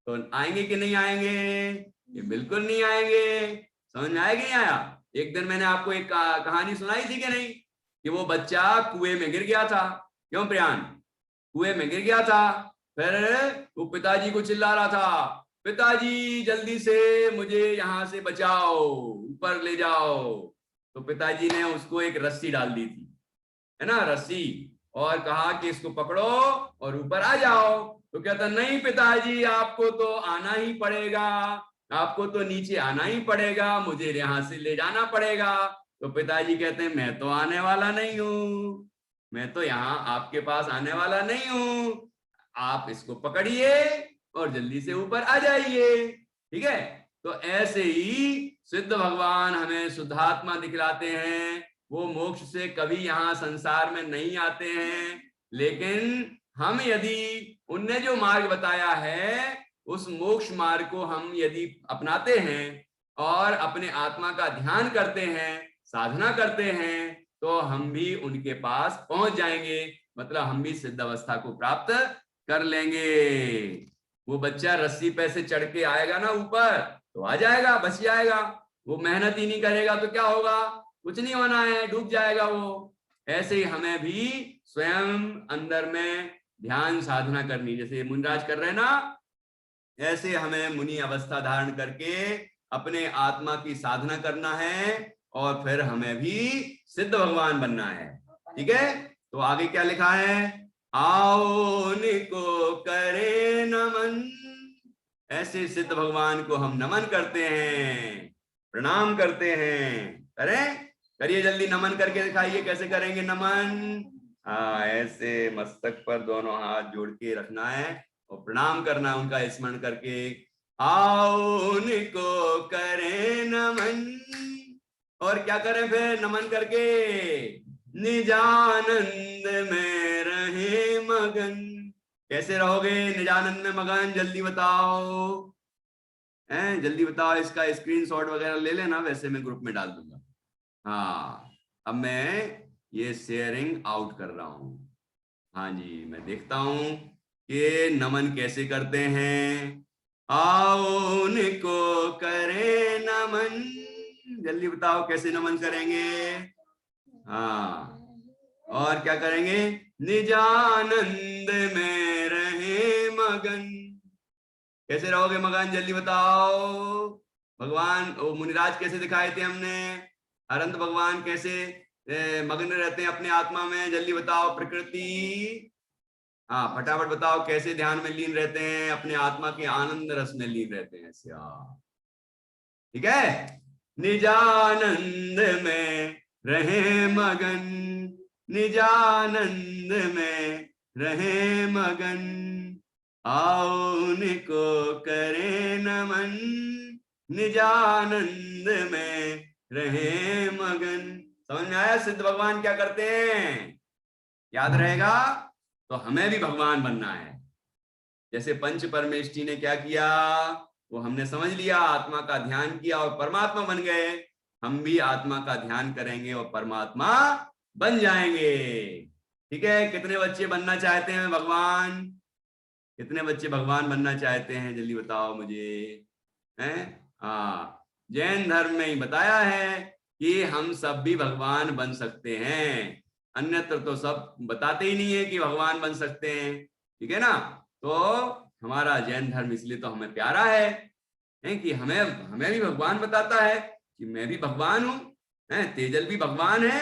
तो आएंगे कि नहीं आएंगे? ये बिल्कुल नहीं आएंगे। समझ में आया कि नहीं आया? एक दिन मैंने आपको एक कहानी सुनाई थी कि नहीं, कि वो बच्चा कुएं में गिर गया था। क्यों प्रियान? कुएं में गिर गया था, फिर वो पिताजी को चिल्ला रहा था, पिताजी जल्दी से मुझे यहाँ से बचाओ, ऊपर ले जाओ। तो पिताजी ने उसको एक रस्सी डाल दी थी, है ना, रस्सी, और कहा कि इसको पकड़ो और ऊपर आ जाओ। तो कहता, नहीं पिताजी आपको तो आना ही पड़ेगा, आपको तो नीचे आना ही पड़ेगा, मुझे यहाँ से ले जाना पड़ेगा। तो पिताजी कहते हैं, मैं तो आने वाला नहीं हूं, मैं तो यहाँ आपके पास आने वाला नहीं हूं, आप इसको पकड़िए और जल्दी से ऊपर आ जाइए। ठीक है? तो ऐसे ही सिद्ध भगवान हमें शुद्धात्मा दिखलाते हैं। वो मोक्ष से कभी यहाँ संसार में नहीं आते हैं, लेकिन हम यदि उनने जो मार्ग बताया है उस मोक्ष मार्ग को हम यदि अपनाते हैं और अपने आत्मा का ध्यान करते हैं, साधना करते हैं, तो हम भी उनके पास पहुंच जाएंगे, मतलब हम भी सिद्ध अवस्था को प्राप्त कर लेंगे। वो बच्चा रस्सी पे से चढ़ के आएगा ना ऊपर, तो आ जाएगा, बच जाएगा। वो मेहनत ही नहीं करेगा तो क्या होगा? कुछ नहीं होना है, डूब जाएगा वो। ऐसे ही हमें भी स्वयं अंदर में ध्यान साधना करनी, जैसे मुनिराज कर रहे हैं ना, ऐसे हमें मुनि अवस्था धारण करके अपने आत्मा की साधना करना है, और फिर हमें भी सिद्ध भगवान बनना है। ठीक है? तो आगे क्या लिखा है? आओ उनको करे नमन, ऐसे सिद्ध भगवान को हम नमन करते हैं, प्रणाम करते हैं। करें, करिए जल्दी, नमन करके दिखाइए, कैसे करेंगे नमन? हाँ, ऐसे मस्तक पर दोनों हाथ जोड़ के रखना है और प्रणाम करना है उनका स्मरण करके। आओ उनको करें नमन, और क्या करें फिर नमन करके? निजानंद में रहे मगन। कैसे रहोगे निजानंद में मगन? जल्दी बताओ, हैं जल्दी बताओ। इसका स्क्रीनशॉट वगैरह ले लेना, वैसे मैं ग्रुप में डाल दूंगा। हाँ, अब मैं ये शेयरिंग आउट कर रहा हूं। हाँ जी, मैं देखता हूं कि नमन कैसे करते हैं। आओ उनको करें नमन, जल्दी बताओ कैसे नमन करेंगे? हाँ, और क्या करेंगे? निजानंद में रहे मगन। कैसे रहोगे मगन? जल्दी बताओ। भगवान ओ मुनिराज कैसे दिखाए थे हमने? अनंत भगवान कैसे मग्न रहते हैं अपने आत्मा में? जल्दी बताओ। प्रकृति, हाँ फटाफट बताओ, कैसे ध्यान में लीन रहते हैं, अपने आत्मा के आनंद रस में लीन रहते हैं? ऐसे, ठीक है? निजानंद में रहे मगन, निजानंद में रहे मगन, आओ उनको करें नमन, निजानंद में रहे मगन। समझ में आया सिद्ध भगवान क्या करते हैं? याद रहेगा? तो हमें भी भगवान बनना है। जैसे पंच परमेष्ठी ने क्या किया, वो हमने समझ लिया, आत्मा का ध्यान किया और परमात्मा बन गए। हम भी आत्मा का ध्यान करेंगे और परमात्मा बन जाएंगे। ठीक है? कितने बच्चे बनना चाहते हैं भगवान? कितने बच्चे भगवान बनना चाहते हैं? जल्दी बताओ मुझे। हैं? हाँ, जैन धर्म में ही बताया है कि हम सब भी भगवान बन सकते हैं, अन्यत्र तो सब बताते ही नहीं है कि भगवान बन सकते हैं। ठीक है ना? तो हमारा जैन धर्म इसलिए तो हमें प्यारा है कि हमें भी भगवान बताता है कि मैं भी भगवान हूं। तेजल भी भगवान है।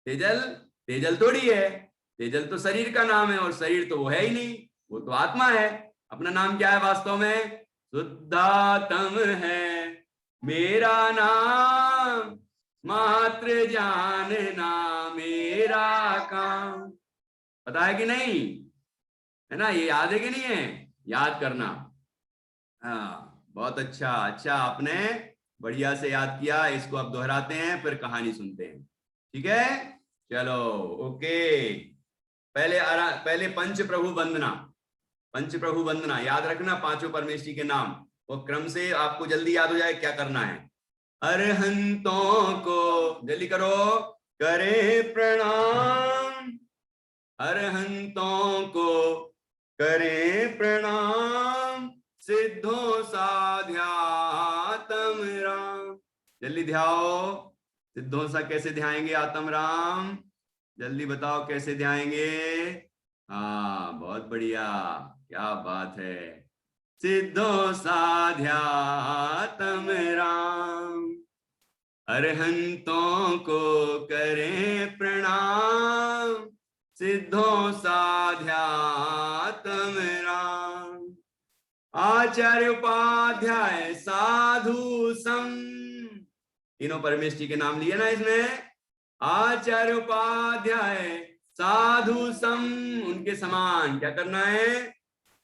तेजल थोड़ी है, तेजल तो शरीर का नाम है, और शरीर तो वो है ही नहीं, वो तो आत्मा है। अपना नाम क्या है वास्तव में? शुद्धात्म है मेरा नाम, मात्र जानना मेरा काम। पता है कि नहीं? है ना? ये याद है कि नहीं है? याद करना। हाँ, बहुत अच्छा। अच्छा, आपने बढ़िया से याद किया। इसको अब दोहराते हैं, फिर कहानी सुनते हैं, ठीक है? चलो, ओके। पहले पंच प्रभु वंदना। पंच प्रभु वंदना याद रखना, पांचों परमेश्वरी के नाम, वो क्रम से आपको जल्दी याद हो जाए क्या करना है। अरहंतों को, जल्दी करो, करे प्रणाम। अरहंतों को करे प्रणाम, सिद्धों साध्यात्म राम। जल्दी ध्याओ, सिद्धों सा कैसे ध्याएंगे आत्म राम? जल्दी बताओ कैसे ध्याएंगे? हाँ, बहुत बढ़िया, क्या बात है। सिद्धों साध्यात्म राम, अरहंतों को करें प्रणाम, सिद्धों साध्यात्म राम। आचार्य उपाध्याय साधु सम, तीनों परमेश्वरी के नाम लिए ना इसमें। आचार्य उपाध्याय साधु सम, उनके समान क्या करना है?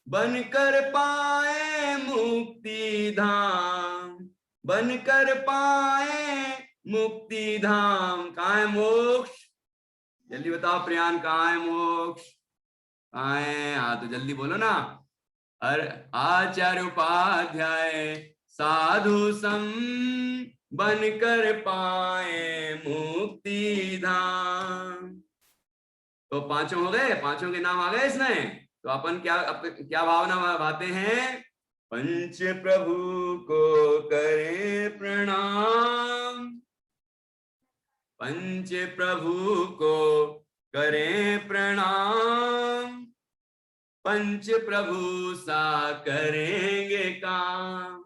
बनकर पाए मुक्ति धाम, बनकर पाए मुक्ति धाम। कहाँ है मोक्ष? जल्दी बताओ प्रियान, कहाँ है मोक्ष? कहाँ है? हाँ तो जल्दी बोलो ना। आचार्य उपाध्याय साधु सम, बनकर पाए मुक्ति धाम। तो पांचों हो गए, पांचों के नाम आ गए इसमें। तो अपन क्या भावना भाते हैं? पंच प्रभु को करें प्रणाम, पंच प्रभु को करें प्रणाम, पंच प्रभु सा करेंगे काम,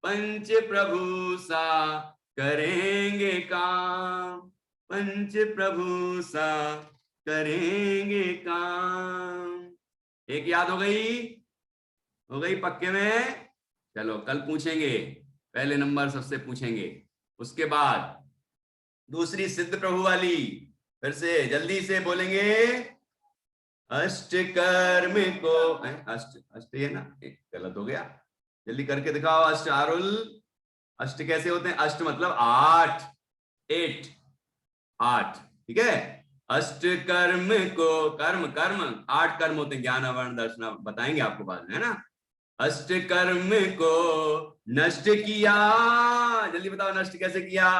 पंच प्रभु सा करेंगे काम, पंच प्रभु सा करेंगे काम। एक याद हो गई? हो गई पक्के में? चलो कल पूछेंगे, पहले नंबर सबसे पूछेंगे, उसके बाद दूसरी सिद्ध प्रभु वाली। फिर से जल्दी से बोलेंगे, अष्ट कर्म को, अष्ट अष्ट ये ना, गलत हो गया, जल्दी करके दिखाओ। अष्ट आरुल, अष्ट कैसे होते हैं? अष्ट मतलब 8, 8, 8, ठीक है। अष्ट कर्म को, कर्म कर्म 8 कर्म होते हैं, ज्ञान वर्ण दर्शन बताएंगे आपको बाद में, है ना। अष्ट कर्म को नष्ट किया, जल्दी बताओ नष्ट कैसे किया?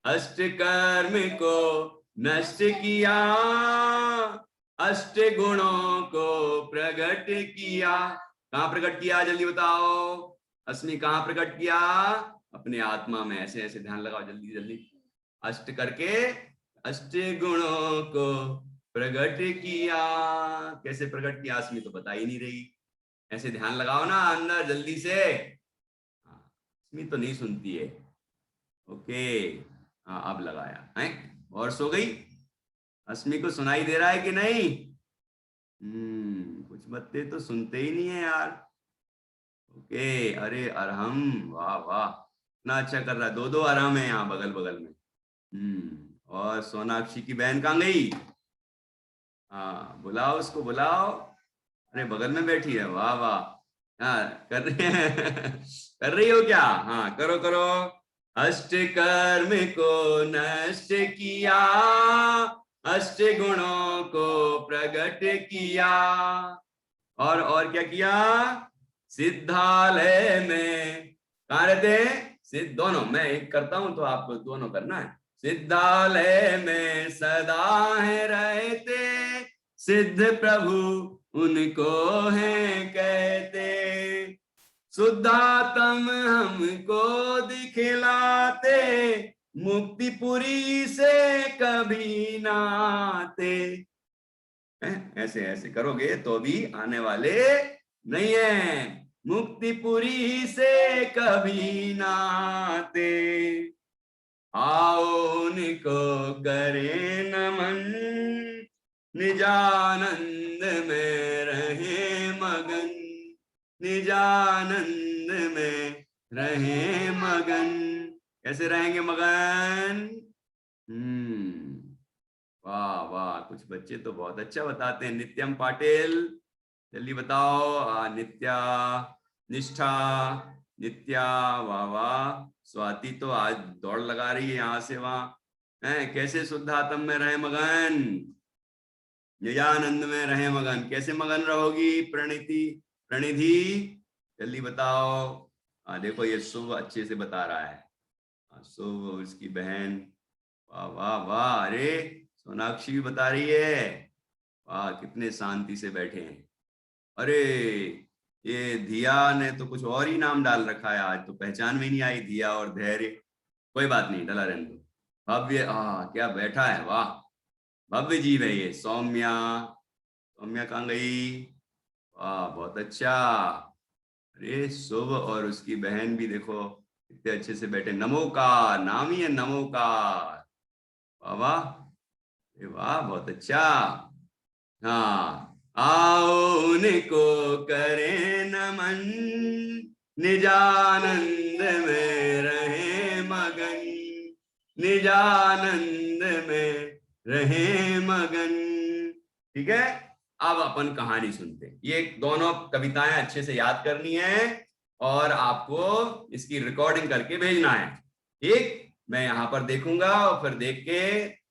अष्ट कर्म को नष्ट किया, अष्ट गुणों को प्रकट किया। कहां प्रकट किया? जल्दी बताओ अस्मि, कहां प्रकट किया? अपने आत्मा में। ऐसे ऐसे ध्यान लगाओ, जल्दी जल्दी। अष्ट करके अष्ट गुणों को प्रकट किया। कैसे प्रकट किया अस्मि तो बता ही नहीं रही। ऐसे ध्यान लगाओ ना अंदर जल्दी से। अस्मि तो नहीं सुनती है। ओके, हाँ अब लगाया है। और सो गई? अस्मि को सुनाई दे रहा है कि नहीं? कुछ बच्चे तो सुनते ही नहीं है यार। ओके, अरे अरहम, वाह वाह, इतना अच्छा कर रहा है। 2 अरहम है यहाँ बगल बगल में। और सोनाक्षी की बहन कहाँ गई? हाँ बुलाओ उसको, बुलाओ। अरे बगल में बैठी है, वाह वाह। हाँ कर रहे हैं कर रही हो क्या? हाँ करो करो। अष्ट कर्म को नष्ट किया, अष्ट गुणों को प्रकट किया, और क्या किया? सिद्धालय में, कहाँ रहते? दोनों, मैं एक करता हूं तो आपको दोनों करना है। सिद्धालय में सदा है रहते, सिद्ध प्रभु उनको हैं कहते, शुद्धात्म हमको दिखलाते, मुक्तिपुरी से कभी नाते। ऐसे ऐसे करोगे तो भी आने वाले नहीं है, मुक्तिपुरी से कभी नाते। आओ उनको करे नमन, निजानंद में रहे मगन, निजानंद में रहे मगन। कैसे रहेंगे मगन? वाह वाह, कुछ बच्चे तो बहुत अच्छा बताते हैं। नित्यम पाटिल, जल्दी बताओ। नित्या, निष्ठा, नित्या, वाह वाह। स्वाति तो आज दौड़ लगा रही है यहाँ से वहां, है कैसे शुद्धात्म में रहे मगन, निजानंद में रहे मगन। कैसे मगन रहोगी प्रणिधि, जल्दी बताओ। देखो ये शुभ अच्छे से बता रहा है, शुभ उसकी बहन, वाह वाह वाह। अरे सोनाक्षी भी बता रही है, वाह कितने शांति से बैठे हैं। अरे ये धिया ने तो कुछ और ही नाम डाल रखा है, आज तो पहचान में नहीं आई धिया और धैर्य। कोई बात नहीं, डला रहने दो। भव्य, क्या बैठा है, वाह भव्य जीव है ये। सौम्या कहाँ गई, वाह बहुत अच्छा। अरे शुभ और उसकी बहन भी देखो कितने अच्छे से बैठे। नमोकार नाम ही है, नमोकार, वाह वाह वाह बहुत अच्छा। हाँ, आओ उनको करें नमन, निजानंद में रहे मगन, निजानंद में रहे मगन। ठीक है, अब अपन कहानी सुनते हैं। ये दोनों कविताएं अच्छे से याद करनी है और आपको इसकी रिकॉर्डिंग करके भेजना है। ठीक, मैं यहाँ पर देखूंगा और फिर देख के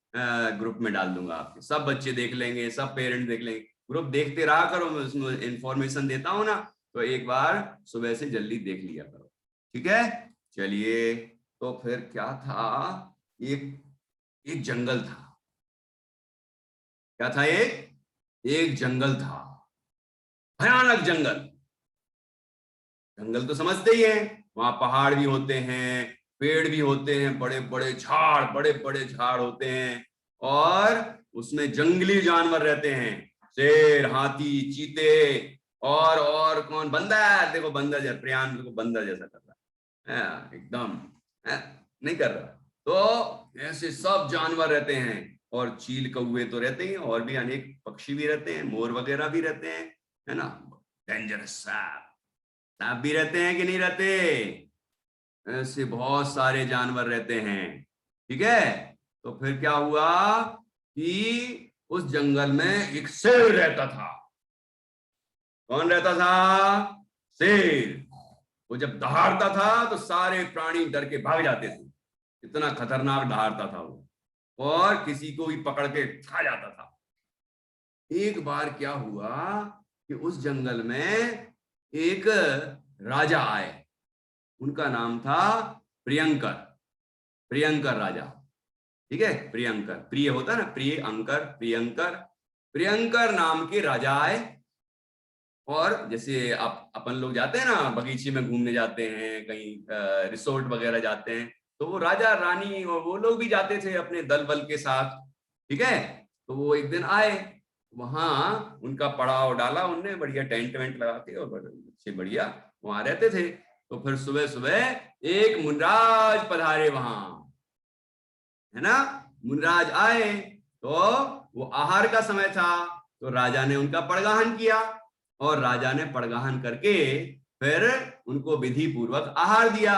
ग्रुप में डाल दूंगा। आपके सब बच्चे देख लेंगे, सब पेरेंट्स देख लेंगे। ग्रुप देखते रहा करो, मैं उसमें इंफॉर्मेशन देता हूं ना, तो एक बार सुबह से जल्दी देख लिया करो। ठीक है, चलिए। तो फिर क्या था, एक जंगल था। क्या था, एक जंगल था, भयानक जंगल। जंगल तो समझते ही हैं, वहां पहाड़ भी होते हैं, पेड़ भी होते हैं, बड़े बड़े झाड़ होते हैं, और उसमें जंगली जानवर रहते हैं, शेर, हाथी, चीते, और कौन, बंदर। देखो बंदर, प्रियान देखो बंदर जैसा कर रहा है, एकदम नहीं कर रहा। तो ऐसे सब जानवर रहते हैं, और चील कौवे तो रहते हैं, और भी अनेक पक्षी भी रहते हैं, मोर वगैरह भी रहते हैं, है ना। डेंजरस सांप भी रहते हैं कि नहीं रहते, ऐसे बहुत सारे जानवर रहते हैं। ठीक है, तो फिर क्या हुआ कि उस जंगल में एक शेर रहता था। कौन रहता था, शेर। वो जब दहाड़ता था तो सारे प्राणी डर के भाग जाते थे, इतना खतरनाक दहाड़ता था वो, और किसी को भी पकड़ के खा जाता था। एक बार क्या हुआ कि उस जंगल में एक राजा आए, उनका नाम था प्रियंकर राजा। ठीक है, प्रियंकर, प्रिय होता ना, प्रिय अंकर, प्रियंकर नाम के राजा आए। और जैसे अपन लोग जाते हैं ना, बगीचे में घूमने जाते हैं, कहीं रिसोर्ट वगैरह जाते हैं, तो वो राजा रानी और वो लोग भी जाते थे अपने दल बल के साथ। ठीक है, तो वो एक दिन आए, वहां उनका पड़ाव डाला उनने, बढ़िया टेंट वेंट लगा के, और अच्छे बढ़िया वहां रहते थे। तो फिर सुबह सुबह एक मुनराज पधारे वहां, है ना। मुनराज आए तो वो आहार का समय था, तो राजा ने उनका पड़गाहन किया, और राजा ने पड़गाहन करके फिर उनको विधि पूर्वक आहार दिया।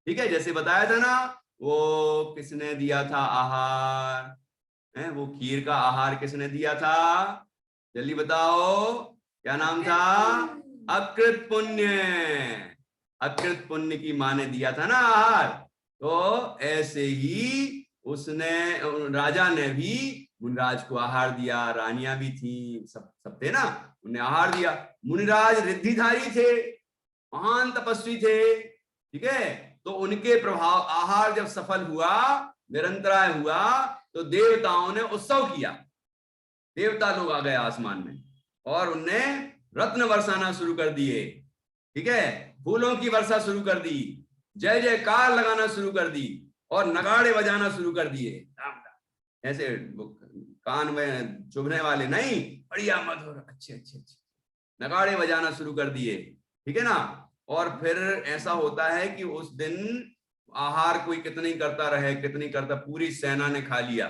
ठीक है, जैसे बताया था ना, वो किसने दिया था आहार, है वो खीर का आहार किसने दिया था, जल्दी बताओ, क्या नाम था, अकृत पुण्य की मां ने दिया था ना आहार। तो ऐसे ही उसने, राजा ने भी मुनिराज को आहार दिया, रानियां भी थी, सब थे ना, उन्हें आहार दिया। मुनिराज रिद्धिधारी थे, महान तपस्वी थे। ठीक है, तो उनके प्रभाव, आहार जब सफल हुआ, निरंतराय हुआ, तो देवताओं ने उत्सव किया। देवता लोग आ गए आसमान में, और उनने रत्न बरसाना शुरू कर दिए। ठीक है, फूलों की वर्षा शुरू कर दी, जय जयकार लगाना शुरू कर दी, और नगाड़े बजाना शुरू कर दिए। ऐसे कान में चुभने वाले नहीं, बढ़िया मधुर अच्छे नगाड़े बजाना शुरू कर दिए। ठीक है ना। और फिर ऐसा होता है कि उस दिन आहार कोई कितनी करता रहे, कितनी करता, पूरी सेना ने खा लिया,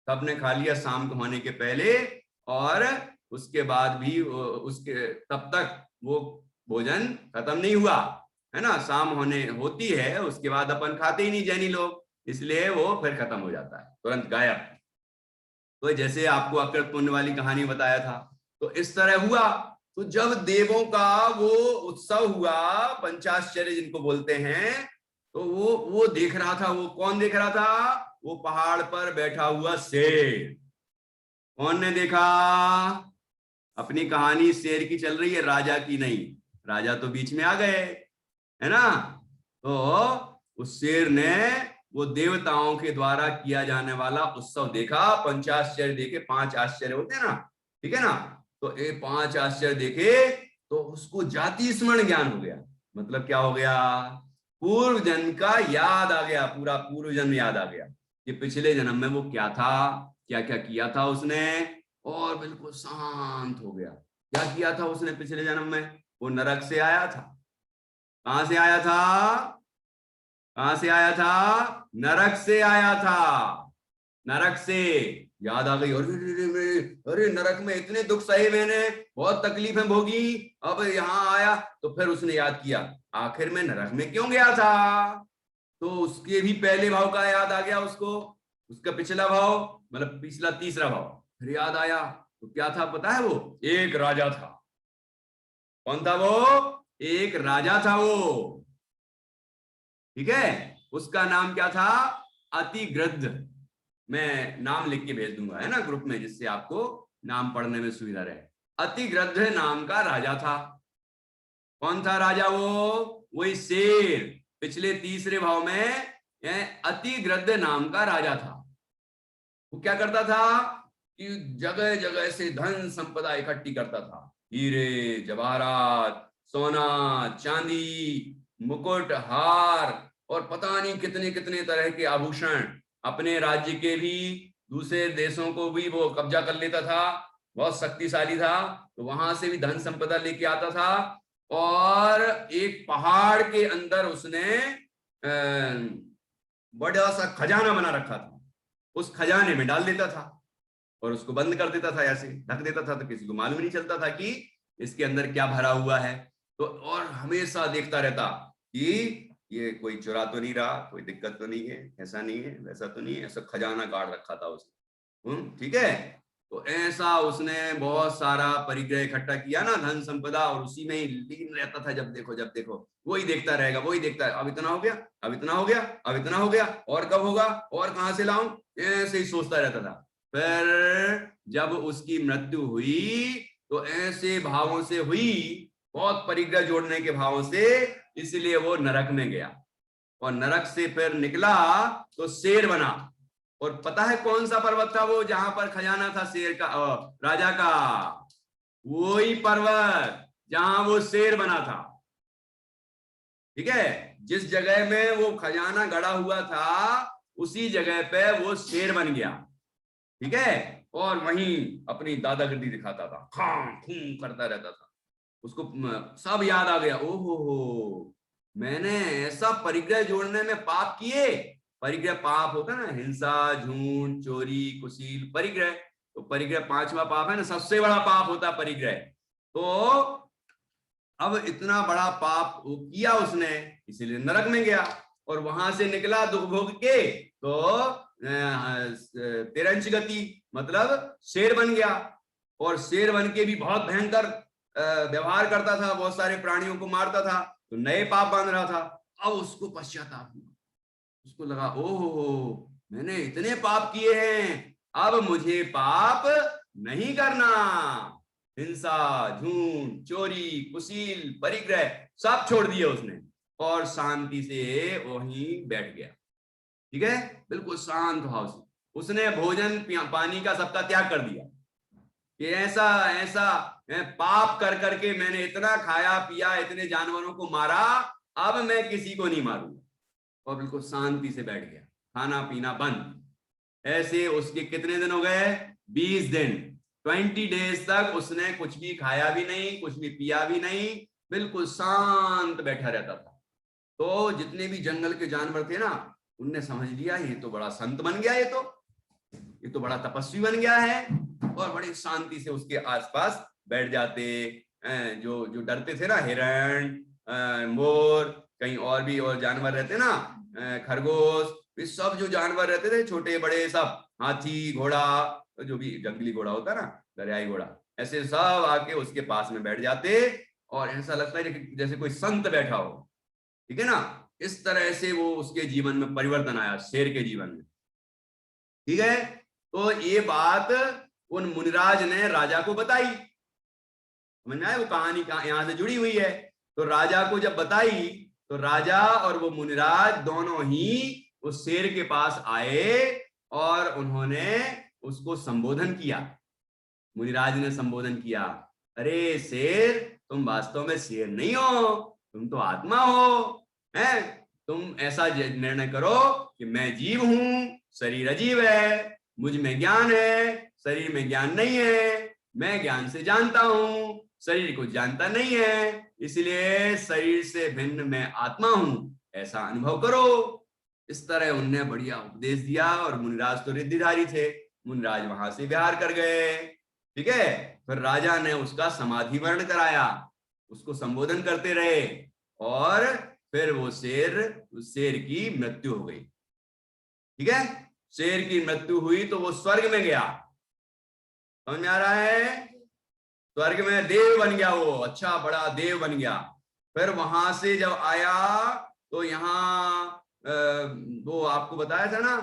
सबने खा लिया शाम को होने के पहले, और उसके बाद भी उसके तब तक वो भोजन खत्म नहीं हुआ, है ना। शाम होती है, उसके बाद अपन खाते ही नहीं जैनी लोग, इसलिए वो फिर खत्म हो जाता है, तुरंत गायब। तो जैसे आपको अकृत पुण्य वाली कहानी बताया था, तो इस तरह हुआ। तो जब देवों का वो उत्सव हुआ, पंचाश्चर्य जिनको बोलते हैं, तो वो देख रहा था। वो कौन देख रहा था? वो पहाड़ पर बैठा हुआ शेर। कौन ने देखा? अपनी कहानी शेर की चल रही है, राजा की नहीं। राजा तो बीच में आ गए, है ना। तो उस शेर ने वो देवताओं के द्वारा किया जाने वाला उत्सव देखा। पंचाश्चर्य देखे, 5 आश्चर्य होते हैं ना, ठीक है ना। तो ये 5 आश्चर्य देखे तो उसको जाति स्मरण ज्ञान हो गया। मतलब क्या हो गया? पूर्व जन्म का याद आ गया, पूरा पूर्व जन्म याद आ गया कि पिछले जन्म में वो क्या था, क्या क्या किया था उसने, और बिल्कुल शांत हो गया। क्या किया था उसने पिछले जन्म में? वो नरक से आया था। कहां से आया था? कहां से आया था? नरक से आया था। नरक से याद आ गई, अरे नरक में इतने दुख सहे मैंने, बहुत तकलीफें भोगी, अब यहाँ आया। तो फिर उसने याद किया, आखिर में नरक में क्यों गया था। तो उसके भी पहले भाव का याद आ गया उसको, उसका पिछला भाव, मतलब पिछला तीसरा भाव फिर याद आया। तो क्या था पता है? वो एक राजा था। कौन था वो? एक राजा था वो, ठीक है। उसका नाम क्या था? अतिगृध्र। मैं नाम लिख के भेज दूंगा, है ना, ग्रुप में, जिससे आपको नाम पढ़ने में सुविधा रहे। अतिगृध्र नाम का राजा था। कौन था राजा वो? वही शेर, पिछले तीसरे भाव में अतिगृध्र नाम का राजा था। वो क्या करता था कि जगह जगह से धन संपदा इकट्ठी करता था। हीरे जवाहरात, सोना चांदी, मुकुट, हार, और पता नहीं कितने कितने तरह के आभूषण। अपने राज्य के भी, दूसरे देशों को भी वो कब्जा कर लेता था, बहुत शक्तिशाली था। तो वहां से भी धन संपदा लेके आता था। और एक पहाड़ के अंदर उसने बड़ा सा खजाना बना रखा था। उस खजाने में डाल देता था और उसको बंद कर देता था, ऐसे ढक देता था, तो किसी को मालूम नहीं चलता था कि इसके अंदर क्या भरा हुआ है। तो और हमेशा देखता रहता कि ये कोई चुरा तो नहीं रहा, कोई दिक्कत तो नहीं है, ऐसा नहीं है, वैसा तो नहीं है, ऐसा खजाना गाड़ रखा था उसने। ठीक है। तो ऐसा उसने बहुत सारा परिग्रह इकट्ठा किया ना, धन संपदा, और उसी में ही लीन रहता था। जब देखो वही देखता रहेगा, वही देखता है, अब इतना हो गया, अब इतना हो गया, अब इतना हो गया, और कब होगा, और कहां से लाऊं, ऐसे ही सोचता रहता था। फिर जब उसकी मृत्यु हुई तो ऐसे भावों से हुई, बहुत परिग्रह जोड़ने के भावों से, इसलिए वो नरक में गया। और नरक से फिर निकला तो शेर बना। और पता है कौन सा पर्वत था वो, जहां पर खजाना था शेर का, राजा का? वही पर्वत जहां वो शेर बना था। ठीक है। जिस जगह में वो खजाना गड़ा हुआ था, उसी जगह पे वो शेर बन गया। ठीक है। और वहीं अपनी दादागिरी दिखाता था, खां खूं करता रहता था। उसको सब याद आ गया, ओहो मैंने ऐसा परिग्रह जोड़ने में पाप किए। परिग्रह पाप होता है ना, हिंसा, झूठ, चोरी, कुशील, परिग्रह। तो परिग्रह 5वां पाप है ना, सबसे बड़ा पाप होता है परिग्रह। तो अब इतना बड़ा पाप वो किया उसने, इसीलिए नरक में गया। और वहां से निकला दुख भोग के तो तिरंच गति, मतलब शेर बन गया। और शेर बन के भी बहुत भयंकर व्यवहार करता था, बहुत सारे प्राणियों को मारता था, तो नए पाप बांध रहा था। अब उसको पश्चाताप हुआ, उसको लगा ओहो मैंने इतने पाप किए हैं, अब मुझे पाप नहीं करना। हिंसा, झूठ, चोरी, कुशील, परिग्रह सब छोड़ दिए उसने, और शांति से वहीं बैठ गया। ठीक है, बिल्कुल शांत भाव से उसने भोजन पानी का सबका त्याग कर दिया कि ऐसा ऐसा पाप कर करके मैंने इतना खाया पिया, इतने जानवरों को मारा, अब मैं किसी को नहीं मारूंगा। और बिल्कुल शांति से बैठ गया, खाना पीना बंद। ऐसे उसके कितने दिन हो गए? 20 दिन, 20 डेज तक उसने कुछ भी खाया भी नहीं, कुछ भी पिया भी नहीं, बिल्कुल शांत बैठा रहता था। तो जितने भी जंगल के जानवर थे ना, उनने समझ लिया ये तो बड़ा संत बन गया, ये तो बड़ा तपस्वी बन गया है। और बड़ी शांति से उसके आसपास बैठ जाते। जो जो डरते थे ना, हिरण, मोर, कहीं और भी और जानवर रहते ना, खरगोश, ये सब जो जानवर रहते थे छोटे बड़े सब, हाथी, घोड़ा, जो भी जंगली घोड़ा होता ना, दरियाई घोड़ा, ऐसे सब आके उसके पास में बैठ जाते और ऐसा लगता है जैसे कोई संत बैठा हो, ठीक है ना। इस तरह से वो उसके जीवन में परिवर्तन आया, शेर के जीवन में, ठीक है। तो ये बात उन मुनिराज ने राजा को बताई, समझ में आया, वो कहानी यहां से जुड़ी हुई है। तो राजा को जब बताई तो राजा और वो मुनिराज दोनों ही उस शेर के पास आए और उन्होंने उसको संबोधन किया। मुनिराज ने संबोधन किया, अरे शेर, तुम वास्तव में शेर नहीं हो, तुम तो आत्मा हो, हैं? तुम ऐसा निर्णय करो कि मैं जीव हूं, शरीर अजीव है, मुझ में ज्ञान है, शरीर में ज्ञान नहीं है, मैं ज्ञान से जानता हूं, शरीर को जानता नहीं है, इसलिए शरीर से भिन्न मैं आत्मा हूं, ऐसा अनुभव करो। इस तरह उनने बढ़िया उपदेश दिया और मुनिराज तो रिद्धिधारी थे, मुनिराज वहां से विहार कर गए, ठीक है। फिर राजा ने उसका समाधि वर्ण कराया, उसको संबोधन करते रहे और फिर वो शेर की मृत्यु हो गई, ठीक है। शेर की मृत्यु हुई तो वो स्वर्ग में गया, समझ में आ रहा है, स्वर्ग में देव बन गया, वो अच्छा बड़ा देव बन गया। फिर वहां से जब आया तो यहाँ वो आपको बताया था ना,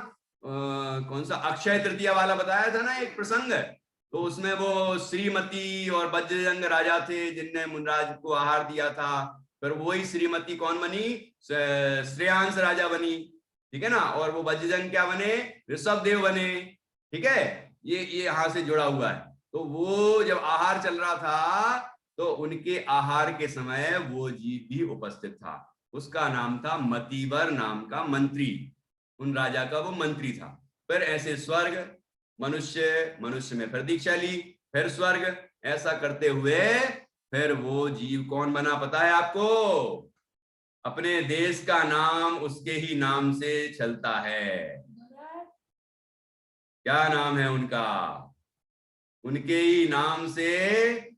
कौन सा अक्षय तृतीया वाला बताया था ना एक प्रसंग, तो उसमें वो श्रीमती और वज्रजंग राजा थे जिनने मुनराज को आहार दिया था। फिर वही श्रीमती कौन बनी, श्रेयांश राजा बनी, ठीक है ना, और वो वज्रजंग क्या बने, ऋषभ देव बने, ठीक है। ये यहां से जुड़ा हुआ है। तो वो जब आहार चल रहा था तो उनके आहार के समय वो जीव भी उपस्थित था, उसका नाम था मतिवर नाम का मंत्री, उन राजा का वो मंत्री था। फिर ऐसे स्वर्ग, मनुष्य, मनुष्य में फिर दीक्षा ली, फिर स्वर्ग, ऐसा करते हुए फिर वो जीव कौन बना पता है आपको, अपने देश का नाम उसके ही नाम से चलता है। क्या नाम है उनका, उनके ही नाम से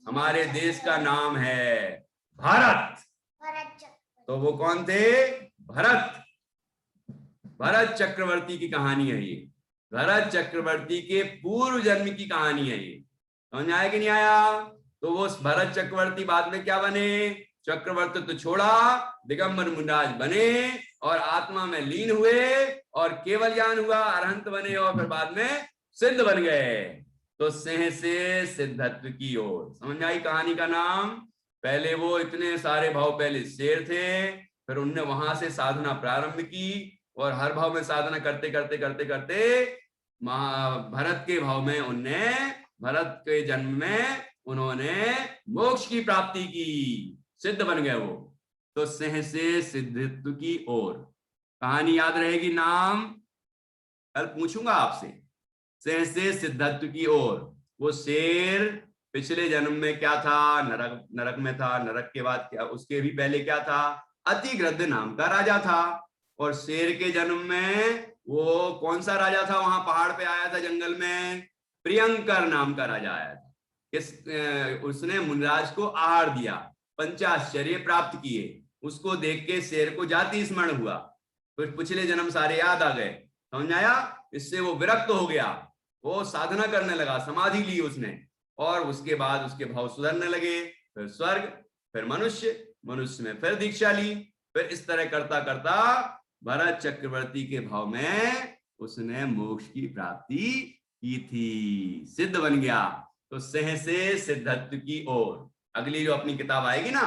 हमारे देश का नाम है भारत। तो वो कौन थे, भरत, भरत चक्रवर्ती की कहानी है ये, भरत चक्रवर्ती के पूर्व जन्म की कहानी है ये, समझ आया कि नहीं आया। तो वो भरत चक्रवर्ती बाद में क्या बने, चक्रवर्ती तो छोड़ा, दिगंबर मुनिराज बने और आत्मा में लीन हुए और केवल ज्ञान हुआ, अरहंत बने और फिर बाद में सिद्ध बन गए। तो सिंह से सिद्धत्व की ओर, समझ आई कहानी का नाम। पहले वो इतने सारे भाव, पहले शेर थे, फिर उनने वहां से साधना प्रारंभ की और हर भाव में साधना करते करते करते करते भरत के भाव में उनने, भरत के जन्म में उन्होंने मोक्ष की प्राप्ति की, सिद्ध बन गए वो। तो सिंह से सिद्धत्व की ओर, कहानी याद रहेगी, नाम कल पूछूंगा आपसे। सिंह से सिद्धत्व की ओर, वो शेर पिछले जन्म में क्या था, नरक, नरक में था, नरक के बाद क्या, उसके भी पहले क्या था, अतिग्रद्ध नाम का राजा था। और शेर के जन्म में वो कौन सा राजा था, वहां पहाड़ पे आया था जंगल में, प्रियंकर नाम का राजा आया था। उसने मुनिराज को आहार दिया, पंचाश्चर्य प्राप्त किए, उसको देख के शेर को जाति स्मरण हुआ, तो पिछले जन्म सारे याद आ गए, समझ आया। इससे वो विरक्त हो गया, वो साधना करने लगा, समाधि ली उसने, और उसके बाद उसके भाव सुधरने लगे, फिर स्वर्ग, फिर मनुष्य, मनुष्य में फिर दीक्षा ली। फिर इस तरह करता करता भरत चक्रवर्ती के भाव में उसने मोक्ष की प्राप्ति की थी, सिद्ध बन गया। तो सिंह से सिद्धत्व की ओर, अगली जो अपनी किताब आएगी ना,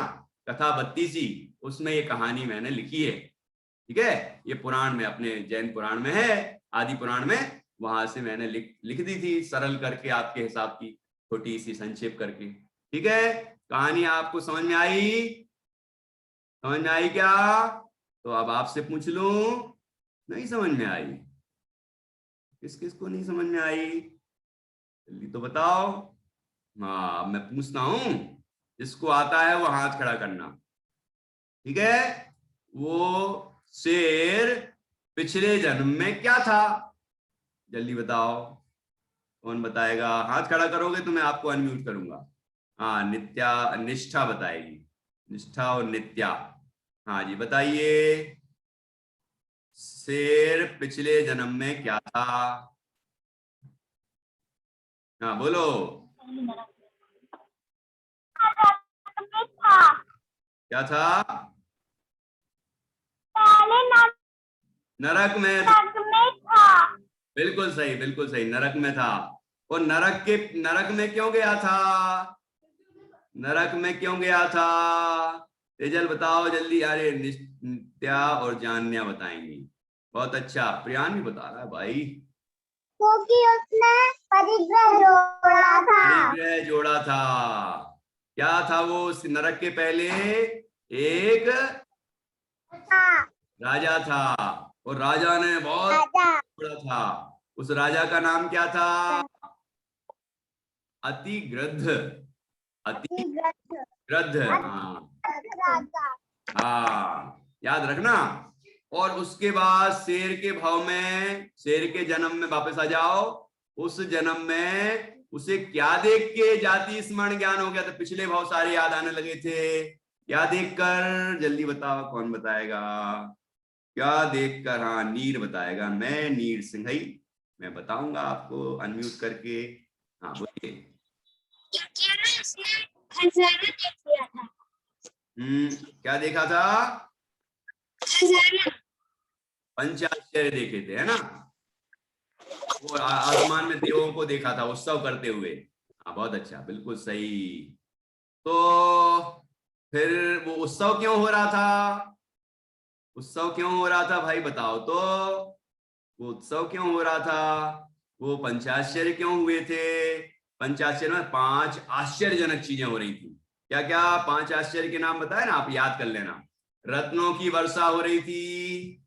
कथा 32, उसमें ये कहानी मैंने लिखी है, ठीक है। ये पुराण में, अपने जैन पुराण में है, आदि पुराण में, वहां से मैंने लिख दी थी, सरल करके आपके हिसाब की, छोटी सी संक्षेप करके, ठीक है। कहानी आपको समझ में आई, समझ में आई क्या? तो अब आपसे पूछ लूं, नहीं समझ में आई, किस किस को नहीं समझ में आई, जल्दी तो बताओ। हाँ, मैं पूछता हूं, जिसको आता है वो हाथ खड़ा करना, ठीक है। वो शेर पिछले जन्म में क्या था, जल्दी बताओ, कौन बताएगा? हाथ खड़ा करोगे तो मैं आपको अनम्यूट करूंगा। हाँ, नित्या, निष्ठा बताएगी, निष्ठा और नित्या। हाँ जी, बताइए, शेर पिछले जन्म में क्या था? हाँ बोलो। क्या था? पहले नरक में नरक में था। बिल्कुल सही, नरक में था। और नरक में क्यों गया था? नरक में क्यों गया था? तेजल बताओ जल्दी। अरे नित्या और जानन्या बताएंगी। बहुत अच्छा, प्रियान भी बता रहा है भाई। क्योंकि उसने परिग्रह जोड़ा था। परिग्रह जोड़ा था। क्या था वो? उस नरक के पहले एक राजा था, और राजा ने बहुत जोड़ा था। उस राजा का नाम क्या था? अतिग्रद्ध। अतिग्रद्ध, हाँ हाँ, याद रखना। और उसके बाद शेर के भाव में, शेर के जन्म में वापस आ जाओ। उस जन्म में उसे क्या देख के जाति स्मरण ज्ञान हो गया था? पिछले भाव सारे याद आने लगे थे। क्या देखकर? जल्दी बताओ, कौन बताएगा? क्या देखकर? हाँ, नीर बताएगा। मैं नीर सिंह, मैं बताऊंगा आपको अनम्यूट करके। हाँ बोलिए। खजाना देख लिया था। क्या देखा था? खजाना। पंचाश्चर्य देखे थे, है ना? वो आसमान में देवों को देखा था उत्सव करते हुए। हाँ बहुत अच्छा, बिल्कुल सही। तो फिर वो उत्सव क्यों हो रहा था? उत्सव क्यों हो रहा था भाई, बताओ तो। वो उत्सव क्यों हो रहा था? वो पंचाश्चर्य क्यों हुए थे? पंचाश्चर्य में 5 आश्चर्यजनक चीजें हो रही थी। क्या क्या 5 आश्चर्य के नाम बताए ना, आप याद कर लेना। रत्नों की वर्षा हो रही थी,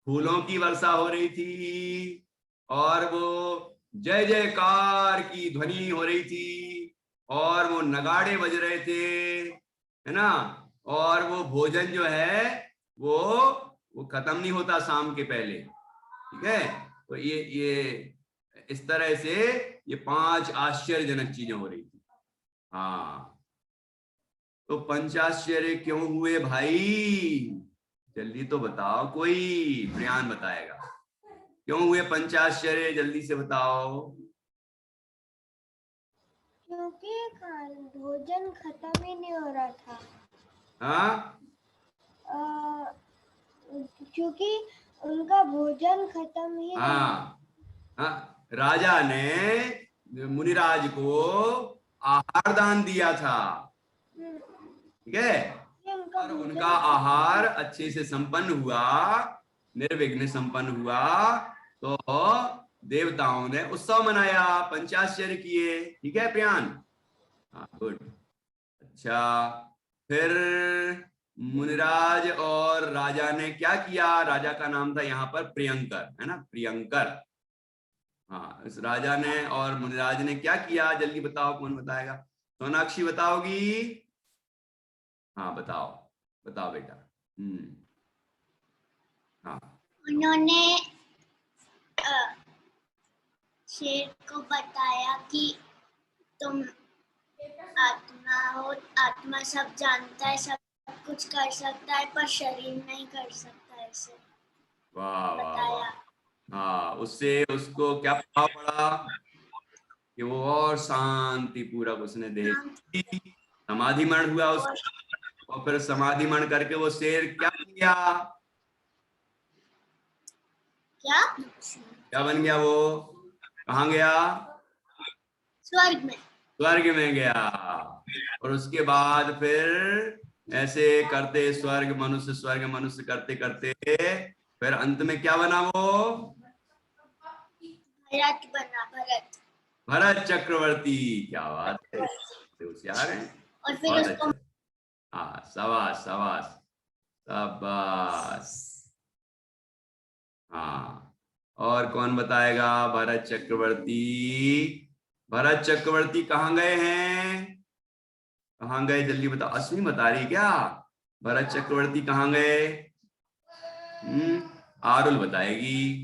फूलों की वर्षा हो रही थी, और वो जय जयकार की ध्वनि हो रही थी, और वो नगाड़े बज रहे थे, है ना? और वो भोजन जो है वो खत्म नहीं होता शाम के पहले। ठीक है, तो ये इस तरह से ये 5 आश्चर्यजनक चीजें हो रही थी। हाँ, तो पंचाश्चर्य क्यों हुए भाई? जल्दी तो बताओ, कोई प्रियान बताएगा। क्यों हुए पंचाश्चर्य? जल्दी से बताओ। क्योंकि भोजन खत्म ही नहीं हो रहा था। हाँ, क्योंकि उनका भोजन खत्म ही हाँ, हाँ, राजा ने मुनिराज को आहार दान दिया था। ठीक है, और उनका आहार अच्छे से संपन्न हुआ, निर्विघ्न संपन्न हुआ, तो देवताओं ने उत्सव मनाया, पंचाश्चर्य किए। ठीक है प्रियान? हाँ गुड, अच्छा। फिर मुनिराज और राजा ने क्या किया? राजा का नाम था यहाँ पर प्रियंकर, है ना? प्रियंकर। हाँ, इस राजा ने और मुनिराज ने क्या किया? जल्दी बताओ, कौन बताएगा? सोनाक्षी बताओगी? हाँ बताओ, बताओ बेटा। हाँ, उन्होंने शेर को बताया कि तुम आत्मा हो, आत्मा सब जानता है, सब कुछ कर सकता है, पर शरीर नहीं कर सकता। ऐसे वाह वाह वाह। बताया। हाँ, उससे उसको क्या प्रभाव पड़ा? कि वो और शांति पूर्वक उसने देह समाधिमण हुआ उसका। और फिर समाधिमण करके वो शेर क्या बन गया? क्या बन गया वो? कहाँ गया? स्वर्ग में। स्वर्ग में गया। और उसके बाद फिर ऐसे करते स्वर्ग मनुष्य करते करते फिर अंत में क्या बना वो? भरत बना। भरत। भरत चक्रवर्ती। क्या बात है, होशियार हैं। और फिर बहुत उसको अच्छा। हाँ, शाबाश शाबाश शाबाश। हाँ, और कौन बताएगा? भरत चक्रवर्ती। भरत चक्रवर्ती कहाँ गए हैं? कहाँ गए? जल्दी बताओ। अश्विनी बता रही क्या? भरत चक्रवर्ती कहाँ गए? आरुल बताएगी।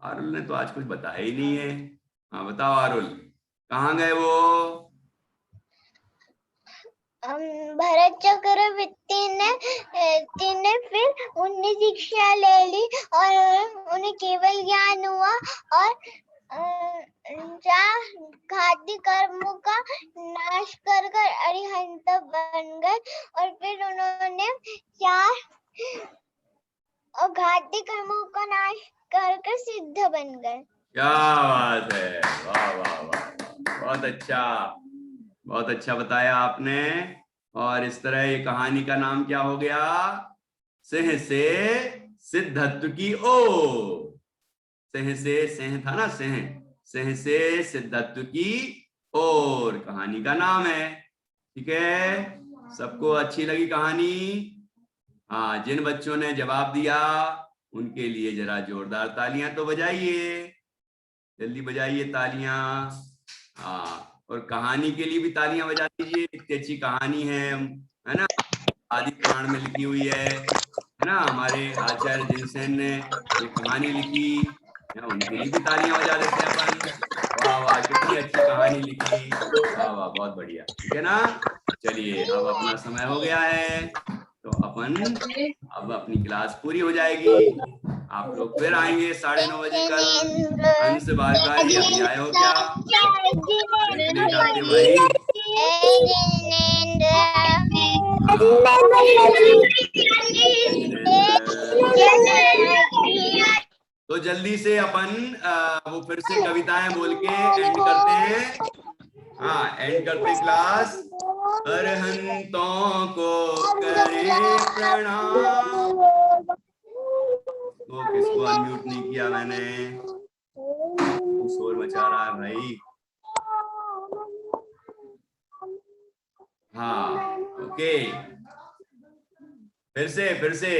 आरुल ने तो आज कुछ बताया ही नहीं है। हाँ बताओ आरुल, कहाँ गए वो? भरत चक्रवर्ती ने फिर उन्हें शिक्षा ले ली और उन्हें केवल ज्ञान हुआ, और घाती कर्मों का नाश कर कर अरिहंत बन गए और फिर उन्होंने और घाती कर्मों का नाश कर कर सिद्ध बन गए। क्या बात है, वाह वाह वाह, बहुत अच्छा बताया आपने। और इस तरह ये कहानी का नाम क्या हो गया? सिंह से सिद्धत्व की ओर। सिंह से, सिंह था ना, सिंह, सिंह से सिद्धत्व की ओर कहानी का नाम है। ठीक है, सबको अच्छी लगी कहानी? हाँ, जिन बच्चों ने जवाब दिया उनके लिए जरा जोरदार तालियां तो बजाइए, जल्दी बजाइए तालियां। हाँ, और कहानी के लिए भी तालियां बजा दीजिए, इतनी अच्छी कहानी है ना, आदि पुराण में लिखी हुई है ना। हमारे आचार्य जिनसेन ने ये कहानी लिखी है, उनके लिए भी तालियां बजा देते हैं अपन। वाह वाह, कितनी अच्छी कहानी लिखी, वाह वाह, बहुत बढ़िया। ठीक है ना, चलिए अब अपना समय हो गया है, तो अपन अब अपनी क्लास पूरी हो जाएगी। आप लोग फिर आएंगे 9:30 बजे कल। अंश बारकारी अभी आए हो क्या? लेट आते हो भाई। तो जल्दी से अपन वो फिर से कविताएं बोल के एंड करते हैं। हाँ, एंड करते क्लास। अरहंतों को करें प्रणाम। तो किसको अनम्यूट नहीं किया मैंने? शोर मचा रहा है भाई। हाँ, ओके, फिर से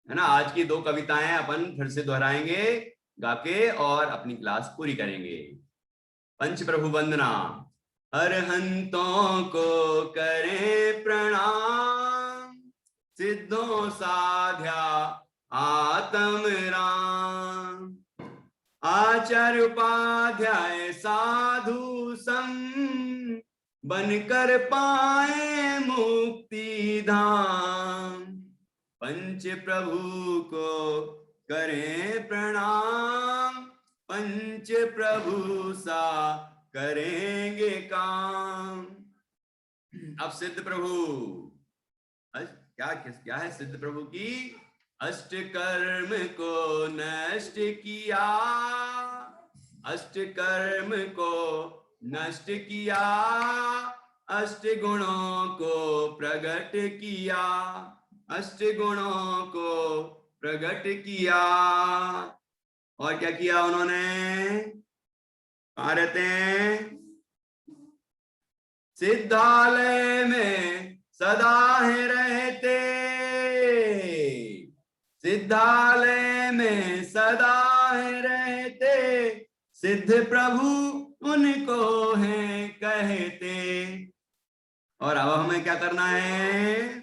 है ना, आज की 2 कविताएं अपन फिर से दोहराएंगे गा के और अपनी क्लास पूरी करेंगे। पंच प्रभु वंदना। अरहंतों को करें प्रणाम, सिद्धों साध्या आत्म राम। आचार्य उपाध्याय साधु संग, बनकर पाए मुक्ति धाम। पंच प्रभु को करें प्रणाम, पंच प्रभु सा करेंगे काम। अब सिद्ध प्रभु, क्या है सिद्ध प्रभु की? अष्ट कर्म को नष्ट किया, अष्ट कर्म को नष्ट किया, अष्ट गुणों को प्रकट किया, अष्ट गुणों को प्रकट किया। और क्या किया उन्होंने? कहाँ रहते हैं? सिद्धालय में सदा है रहते, सिद्धालय में सदा है रहते, सिद्ध प्रभु उनको हैं कहते। और अब हमें क्या करना है?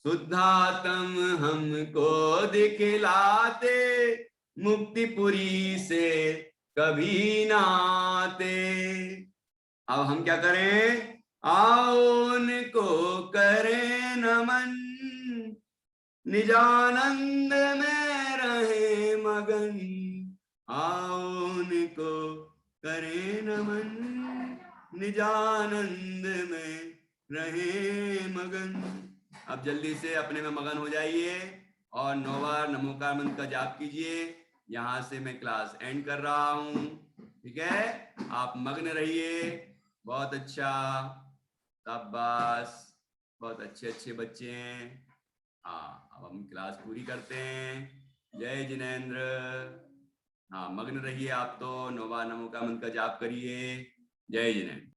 शुद्धात्म हमको दिखलाते, मुक्तिपुरी से कभी ना आते। अब हम क्या करें? आओ उनको करें नमन, निजानंद में रहे मगन। आओ उनको करें नमन, निजानंद में रहे मगन। अब जल्दी से अपने में मगन हो जाइए और 9 बार नमोकार मंत्र का जाप कीजिए। यहाँ से मैं क्लास एंड कर रहा हूँ। ठीक है, आप मग्न रहिए। बहुत अच्छा, शाबाश, बहुत अच्छे बच्चे हैं। हाँ, अब हम क्लास पूरी करते हैं। जय जिनेंद्र। हाँ, मग्न रहिए आप तो, 9 बार नमोकार मंत्र का जाप करिए। जय जिनेंद्र।